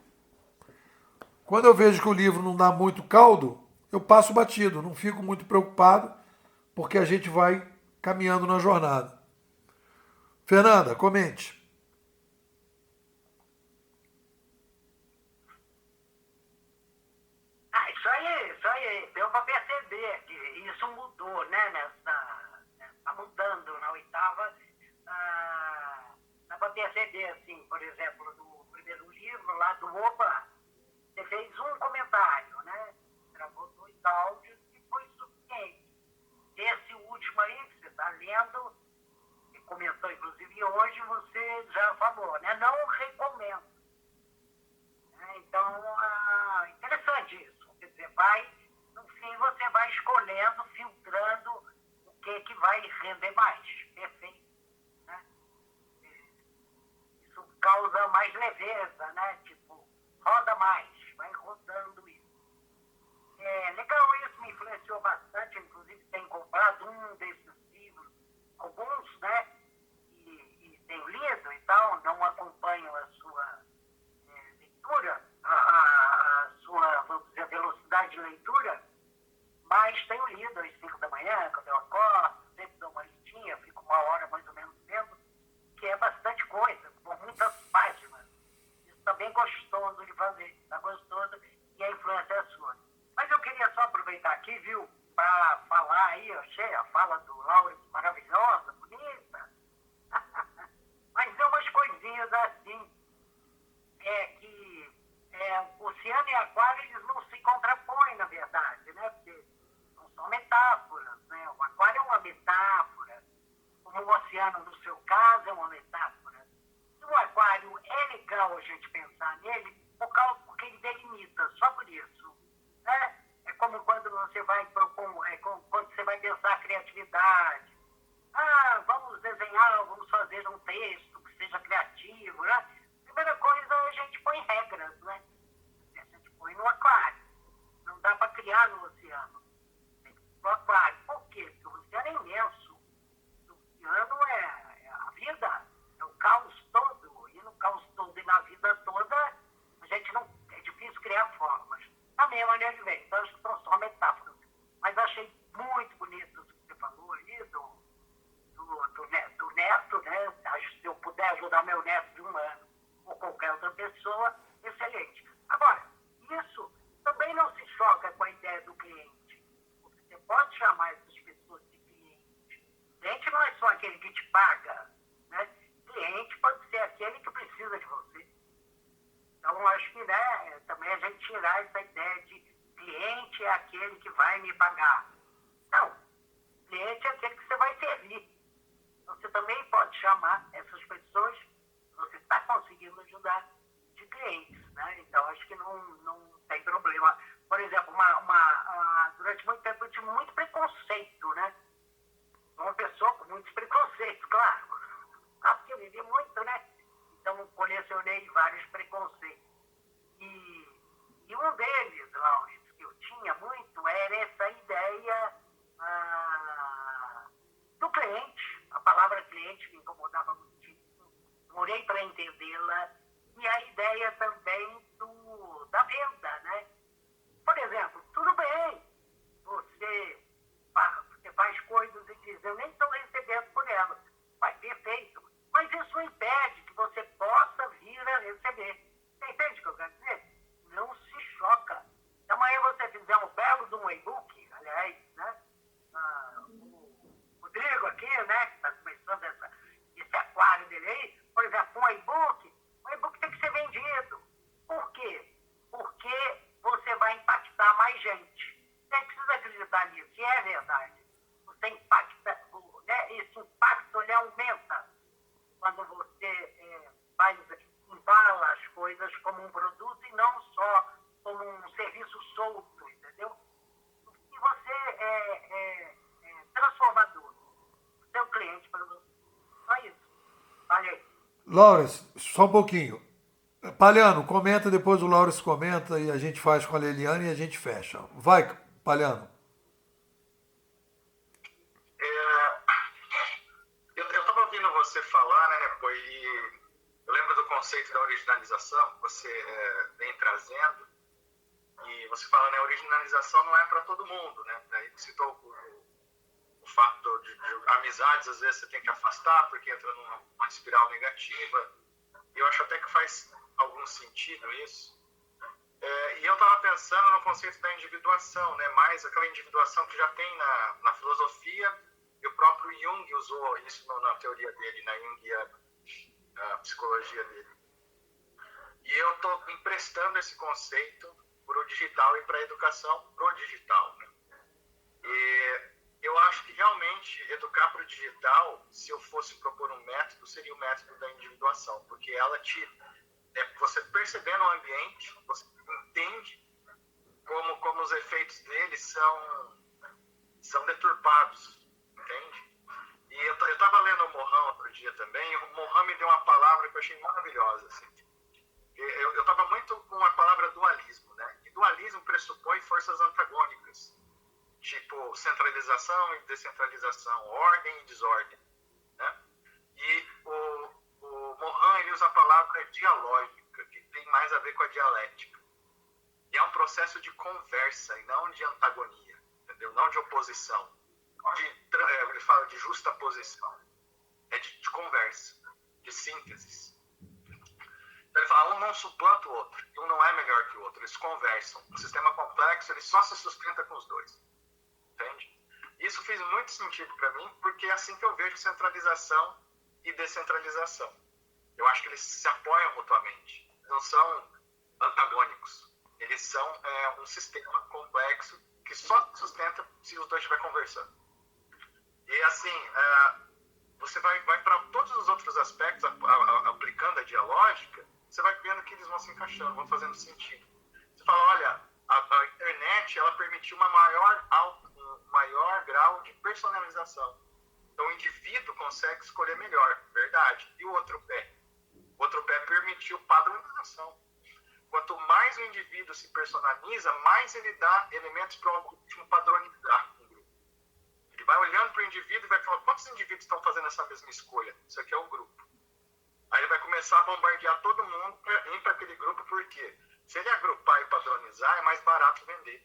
quando eu vejo que o livro não dá muito caldo, eu passo batido, não fico muito preocupado, porque a gente vai caminhando na jornada. Fernanda, comente. Isso aí, deu para perceber que isso mudou, né? Tá mudando na oitava. Dá para perceber, assim, por exemplo, no primeiro livro, lá do Oba, você fez um comentário, né? Gravou 2 áudios e foi suficiente. Esse último aí que você está lendo, e comentou inclusive hoje, você já falou, né? Não recomendo. Então, interessante isso. Quer dizer, no fim você vai escolhendo, filtrando o que vai render mais. Perfeito. Né? Isso causa mais leveza, né? Tipo, roda mais, vai rodando isso. Legal isso, me influenciou bastante, inclusive tenho comprado um desses livros, alguns, né? E tenho lido e tal, não acompanho a sua leitura, a sua, vamos dizer, velocidade de leitura, mas tenho lido às 5 da manhã, quando eu acordo, sempre dou uma listinha, fico 1 hora mais ou menos lendo, que é bastante coisa, por muitas páginas. Isso está bem gostoso de fazer, está gostoso e a influência é sua. Mas eu queria só aproveitar aqui, viu, para falar aí, eu achei a fala do Laurence maravilhosa, bonita, mas tem umas coisinhas assim, que oceano e aquário, eles não se contrapõem, na verdade, né? Porque não são metáforas, né? O aquário é uma metáfora, como o oceano, no seu caso, é uma metáfora. E o aquário é legal a gente pensar nele porque ele delimita, só por isso. Né? É como quando você vai quando você vai pensar a criatividade. Vamos desenhar, vamos fazer um texto que seja criativo, né? Primeira coisa, a gente põe regras, né? A gente põe no aquário. Não dá para criar no oceano. Tem que ir no aquário. Por quê? Porque o oceano é imenso. O oceano é a vida, é o caos todo. E no caos todo e na vida toda, a gente não. É difícil criar formas. Da mesma maneira que vem. Então, acho que são só metáforas. Mas achei muito bonito o que você falou ali do neto, né? Acho que se eu puder ajudar meu neto de 1 ano ou qualquer outra pessoa, excelente. Agora, isso também não se choca com a ideia do cliente. Você pode chamar essas pessoas de cliente. Cliente não é só aquele que te paga, né? Cliente pode ser aquele que precisa de você. Então, acho que, né, também a gente tirar essa ideia de cliente é aquele que vai me pagar. Não. Cliente é aquele que você vai servir. Você também pode chamar essas pessoas que você está conseguindo ajudar de clientes, né? Então, acho que não tem problema. Por exemplo, durante muito tempo eu tive muito preconceito, né? Uma pessoa com muitos preconceitos, claro. Porque eu vivi muito, né? Então, colecionei vários preconceitos. E um deles, Laurence, que eu tinha muito, era essa ideia do cliente. A palavra cliente me incomodava muitíssimo. Demorei para entendê-la. E a ideia também da venda, né? Por exemplo, tudo bem, você faz coisas e diz, eu nem estou recebendo por elas. Vai, perfeito. Mas isso não impede que você possa vir a receber. Você entende o que eu quero dizer? Não se choca. Se amanhã você fizer um belo de um e-book, aliás, né? O Rodrigo aqui, né? Que está começando esse aquário dele aí, por exemplo, o e-book tem que ser vendido. Por quê? Porque você vai impactar mais gente. Você precisa acreditar nisso, e é verdade. Você impacta, né? Esse impacto ele aumenta quando você embala as coisas como um produto e não só como um serviço solto, entendeu? E você é transformador. Seu cliente para você. Só isso. Olha aí. Laurence, só um pouquinho. Palhano, comenta, depois o Laurence comenta e a gente faz com a Leliane e a gente fecha. Vai, Palhano. Eu estava ouvindo você falar, né, Nepo, e eu lembro do conceito da originalização que você vem trazendo, e você fala, né, a originalização não é para todo mundo, né? Daí você citou o fato de amizades, às vezes você tem que afastar porque entra numa espiral negativa. Eu acho até que faz algum sentido isso. E eu estava pensando no conceito da individuação, né? Mais aquela individuação que já tem na filosofia, e o próprio Jung usou isso na teoria dele, na Jungiana, na psicologia dele. E eu estou emprestando esse conceito para o digital e para a educação pro digital, né? E eu acho que realmente educar para o digital, se eu fosse propor um método, seria o método da individuação, porque ela você percebendo o ambiente, você entende como os efeitos dele são deturpados, entende? E eu estava lendo o Mohan outro dia também, e o Mohan me deu uma palavra que eu achei maravilhosa, assim. Eu estava muito com a palavra dualismo, né? E dualismo pressupõe forças antagônicas, tipo centralização e descentralização, ordem e desordem, né? E o Mohan, ele usa a palavra dialógica, que tem mais a ver com a dialética. E é um processo de conversa e não de antagonia, entendeu? Não de oposição. Ele fala de justa posição. É de conversa, de síntese. Então ele fala, um não suplanta o outro, e um não é melhor que o outro. Eles conversam. O sistema complexo, ele só se sustenta com os dois. Entende? Isso fez muito sentido para mim, porque é assim que eu vejo centralização e descentralização. Eu acho que eles se apoiam mutuamente. Não são antagônicos. Eles são um sistema complexo que só se sustenta se os dois estiverem conversando. E assim, você vai para todos os outros aspectos, aplicando a dialógica, você vai vendo que eles vão se encaixando, vão fazendo sentido. Você fala, olha, a internet, ela permitiu um maior grau de personalização. Então o indivíduo consegue escolher melhor, verdade. E o outro pé? O outro pé permitiu padronização. Quanto mais o indivíduo se personaliza, mais ele dá elementos para o algoritmo padronizar um grupo. Ele vai olhando para o indivíduo e vai falar, quantos indivíduos estão fazendo essa mesma escolha? Isso aqui é o grupo. Aí ele vai começar a bombardear todo mundo para ir para aquele grupo, por quê? Se ele agrupar e padronizar, é mais barato vender.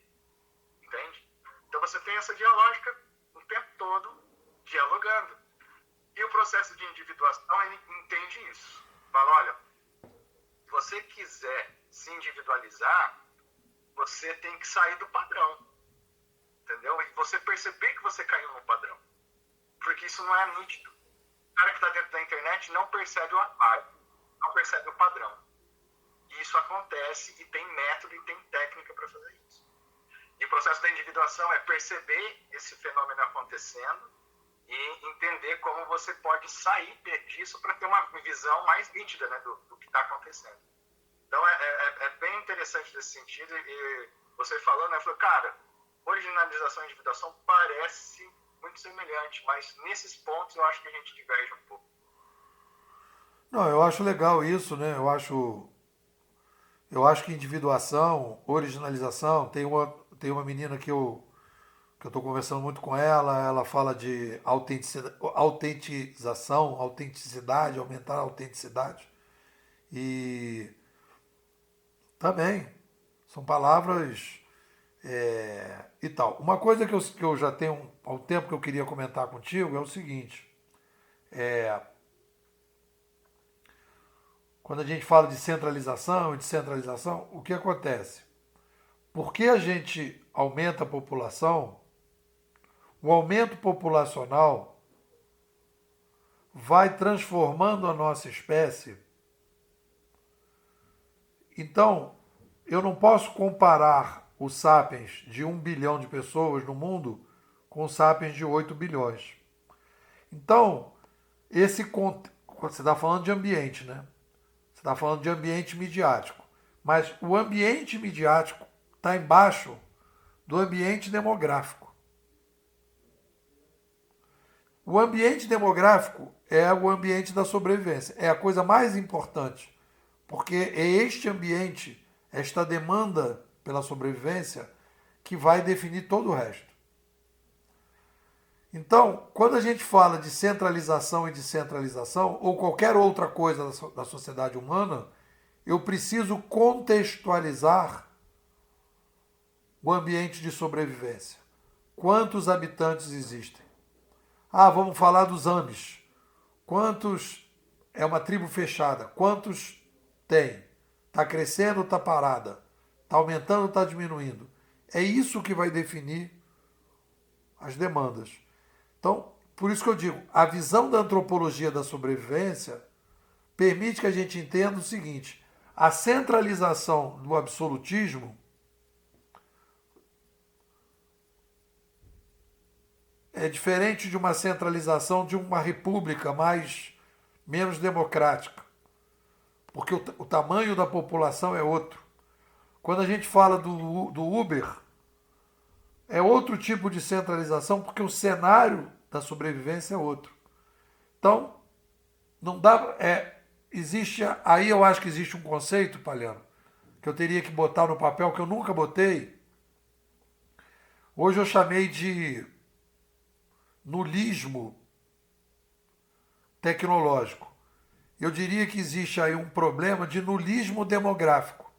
Entende? Então você tem essa dialógica o tempo todo dialogando. E o processo de individuação, ele entende isso. Fala, olha, se você quiser se individualizar, você tem que sair do padrão. Entendeu? E você perceber que você caiu no padrão. Porque isso não é nítido. O cara que está dentro da internet não percebe o atalho, não percebe o padrão. E isso acontece e tem método e tem técnica para fazer isso. E o processo da individuação é perceber esse fenômeno acontecendo e entender como você pode sair disso para ter uma visão mais nítida, né, do que está acontecendo. Então é bem interessante nesse sentido. E você falando, né, falou, cara, originalização e individuação parece muito semelhante, mas nesses pontos eu acho que a gente diverge um pouco. Não, eu acho legal isso, né? Eu acho que individuação, originalização, tem uma menina que eu estou conversando muito com ela fala de autenticidade, aumentar a autenticidade. E também são palavras e tal. Uma coisa que eu já tenho há um tempo que eu queria comentar contigo é o seguinte. Quando a gente fala de centralização e descentralização, o que acontece? Porque a gente aumenta a população, o aumento populacional vai transformando a nossa espécie. Então, eu não posso comparar o Sapiens de 1 bilhão de pessoas no mundo com o Sapiens de 8 bilhões. Então, você está falando de ambiente, né? Você está falando de ambiente midiático. Mas o ambiente midiático está embaixo do ambiente demográfico. O ambiente demográfico é o ambiente da sobrevivência. É a coisa mais importante Porque é este ambiente, esta demanda pela sobrevivência, que vai definir todo o resto. Então, quando a gente fala de centralização e descentralização, ou qualquer outra coisa da sociedade humana, eu preciso contextualizar o ambiente de sobrevivência. Quantos habitantes existem? Ah, vamos falar dos Amis. Quantos é uma tribo fechada? Quantos tem? Está crescendo ou está parada? Está aumentando ou está diminuindo? É isso que vai definir as demandas. Então, por isso que eu digo, a visão da antropologia da sobrevivência permite que a gente entenda o seguinte: a centralização do absolutismo é diferente de uma centralização de uma república menos democrática, porque o tamanho da população é outro. Quando a gente fala do Uber, é outro tipo de centralização, porque o cenário da sobrevivência é outro. Então, não dá. Existe, aí eu acho que existe um conceito, Palhano, que eu teria que botar no papel, que eu nunca botei. Hoje eu chamei de nulismo tecnológico. Eu diria que existe aí um problema de nulismo demográfico.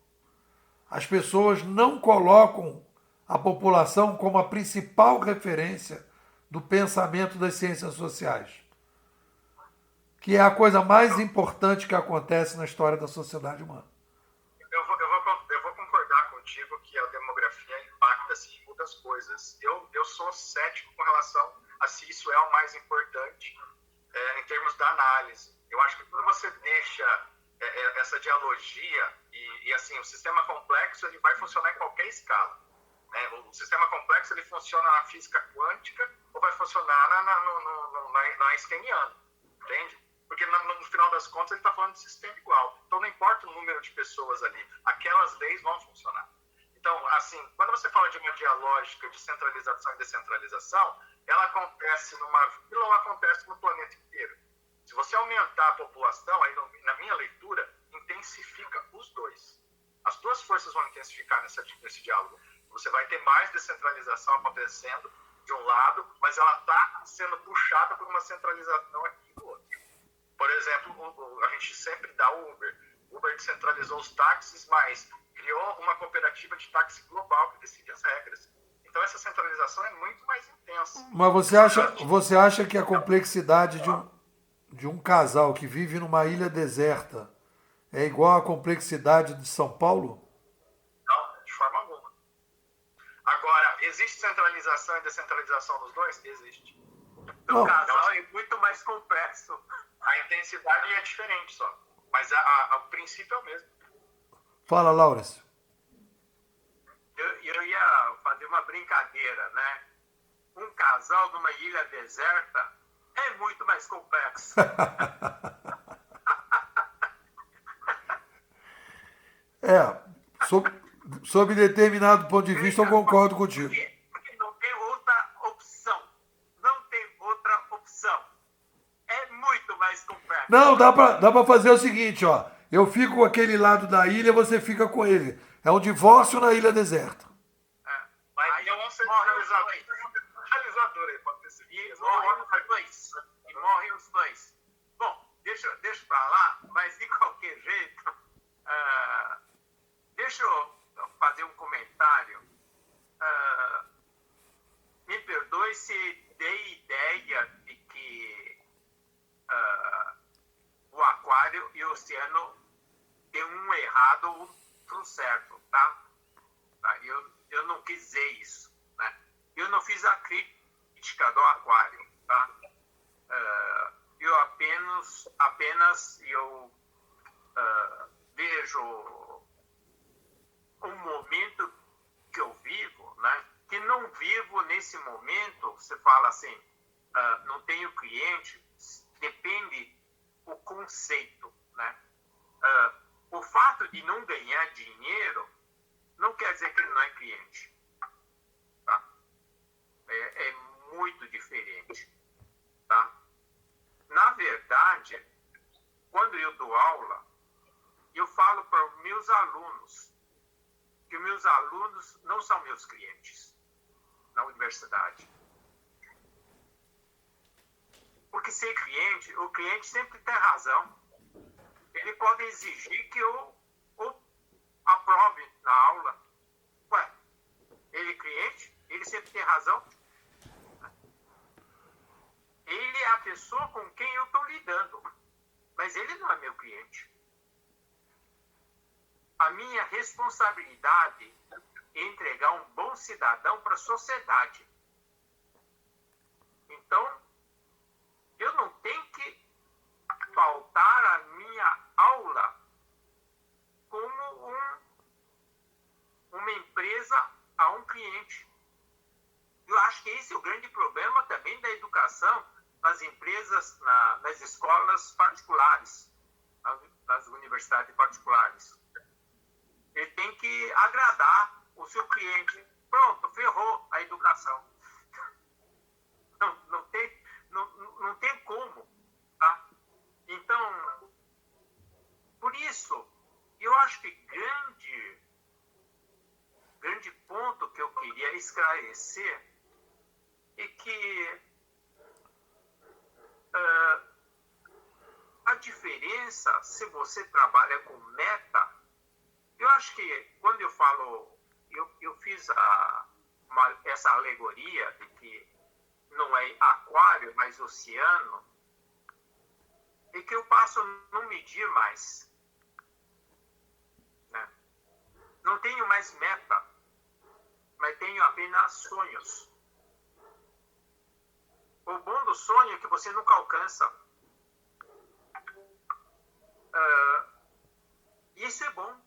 As pessoas não colocam a população como a principal referência do pensamento das ciências sociais, que é a coisa mais importante que acontece na história da sociedade humana. Eu vou concordar contigo que a demografia impacta assim, em muitas coisas. Eu sou cético com relação a se isso é o mais importante em termos da análise. Eu acho que quando você deixa essa dialogia e assim, o sistema complexo ele vai funcionar em qualquer escala. Né? O sistema complexo ele funciona na física quântica ou vai funcionar na einsteiniana, entende? Porque no final das contas ele está falando de sistema igual. Então não importa o número de pessoas ali, aquelas leis vão funcionar. Então, assim, quando você fala de uma dialógica de centralização e descentralização, ela acontece numa vila ou acontece no planeta inteiro. Se você aumentar a população, aí na minha leitura, intensifica os dois. As duas forças vão intensificar nesse diálogo. Você vai ter mais descentralização acontecendo de um lado, mas ela está sendo puxada por uma centralização aqui do outro. Por exemplo, a gente sempre dá o Uber. O Uber descentralizou os táxis, mas criou uma cooperativa de táxi global que decide as regras. Então essa centralização é muito mais intensa. Mas você acha que a complexidade de um casal que vive numa ilha deserta é igual à complexidade de São Paulo? Não, de forma alguma. Agora, existe centralização e descentralização dos dois? Existe. Não. O casal é muito mais complexo. A intensidade é diferente só. Mas o princípio é o mesmo. Fala, Laurence. Eu ia fazer uma brincadeira, né? Um casal numa ilha deserta é muito mais complexo. Sob determinado ponto de vista, eu concordo contigo. Porque não tem outra opção. Não tem outra opção. É muito mais complexo. Não, dá pra fazer o seguinte, ó. Eu fico com aquele lado da ilha, você fica com ele. É um divórcio na ilha deserta. Mas é um centralizador aí, pode ter sido. E morrem os dois. Bom, deixa pra lá, mas de qualquer jeito, deixa eu fazer um comentário. Me perdoe se dei ideia de que o aquário e o oceano tem um errado ou outro certo, tá? Eu não quis dizer isso, né? Eu não fiz a crítica do aquário, tá? Eu apenas vejo um momento que eu vivo, né? Que não vivo nesse momento, você fala assim, não tenho cliente, depende o conceito, né? O fato de não ganhar dinheiro não quer dizer que ele não é cliente, tá? É muito diferente, tá? Na verdade, quando eu dou aula, eu falo para os meus alunos que meus alunos não são meus clientes na universidade. Porque ser cliente, o cliente sempre tem razão. Ele pode exigir que eu aprove na aula. Ué, ele é cliente, ele sempre tem razão. Ele é a pessoa com quem eu estou lidando, mas ele não é meu cliente. A minha responsabilidade é entregar um bom cidadão para a sociedade. Então, eu não tenho que faltar a minha aula como uma empresa a um cliente. Eu acho que esse é o grande problema também da educação nas empresas, nas escolas particulares, nas universidades particulares. Ele tem que agradar o seu cliente. Pronto, ferrou a educação. Não tem como. Tá? Então, por isso, eu acho que grande ponto que eu queria esclarecer é que a diferença, se você trabalha com meta, eu acho que quando eu falo, eu fiz essa alegoria de que não é aquário, mas oceano, é que eu passo a não medir mais. Né? Não tenho mais meta, mas tenho apenas sonhos. O bom do sonho é que você nunca alcança. Isso é bom.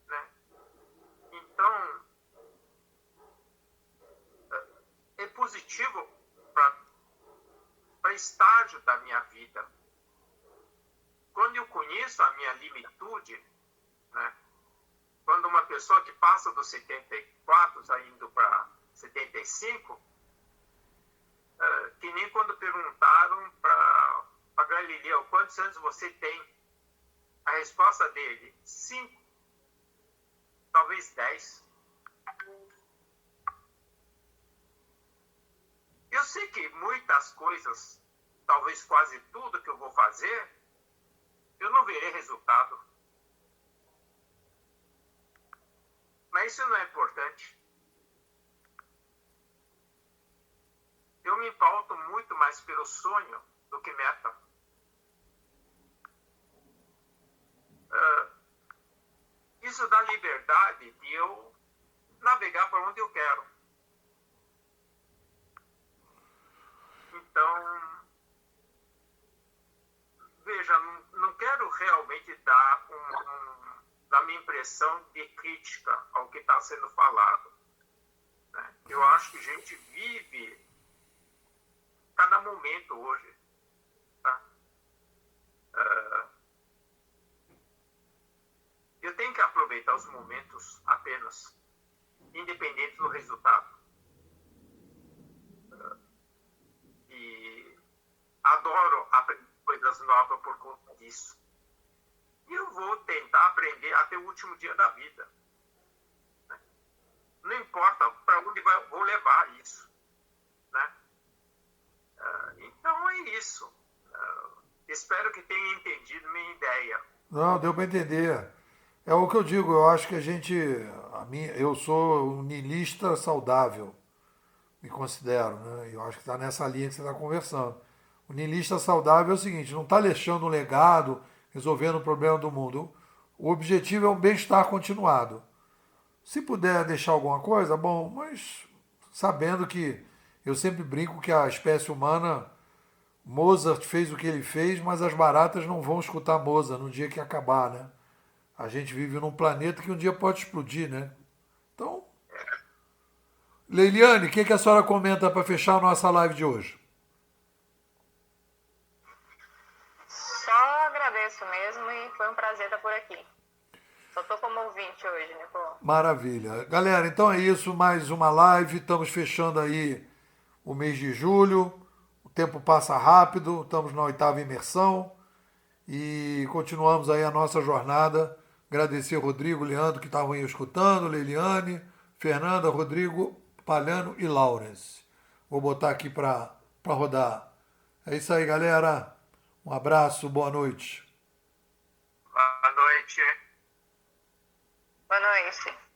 Né? Então, é positivo para estágio da minha vida. Quando eu conheço a minha limitude, né? Quando uma pessoa que passa dos 74 indo para 75, que nem quando perguntaram para Galileu quantos anos você tem, a resposta dele, 5, talvez 10. Eu sei que muitas coisas, talvez quase tudo que eu vou fazer, eu não verei resultado. Mas isso não é importante. Eu me pauto muito mais pelo sonho do que meta. Isso dá liberdade de eu navegar para onde eu quero. Então, veja, não quero realmente dar uma impressão de crítica ao que está sendo falado. Né? Eu acho que a gente vive cada momento hoje. Tá? Eu tenho que aproveitar os momentos apenas, independente do resultado. E adoro aprender coisas novas por conta disso. E eu vou tentar aprender até o último dia da vida. Né? Não importa para onde vou levar isso. Né? Então é isso. Espero que tenha entendido minha ideia. Não, deu para entender. É o que eu digo, eu acho que eu sou um niilista saudável, me considero, né? Eu acho que está nessa linha que você está conversando. O niilista saudável é o seguinte, não está deixando um legado, resolvendo o problema do mundo. O objetivo é um bem-estar continuado. Se puder deixar alguma coisa, bom, mas sabendo que eu sempre brinco que a espécie humana, Mozart fez o que ele fez, mas as baratas não vão escutar Mozart no dia que acabar, né? A gente vive num planeta que um dia pode explodir, né? Então, Leiliane, o que a senhora comenta para fechar a nossa live de hoje? Só agradeço mesmo e foi um prazer estar por aqui. Só estou como ouvinte hoje, Nicolau. Maravilha. Galera, então é isso, mais uma live. Estamos fechando aí o mês de julho. O tempo passa rápido, estamos na 8ª imersão. e continuamos aí a nossa jornada. Agradecer Rodrigo, Leandro, que estavam aí escutando, Leiliane, Fernanda, Rodrigo, Palhano e Lawrence. Vou botar aqui para rodar. É isso aí, galera. Um abraço, boa noite. Boa noite. Boa noite.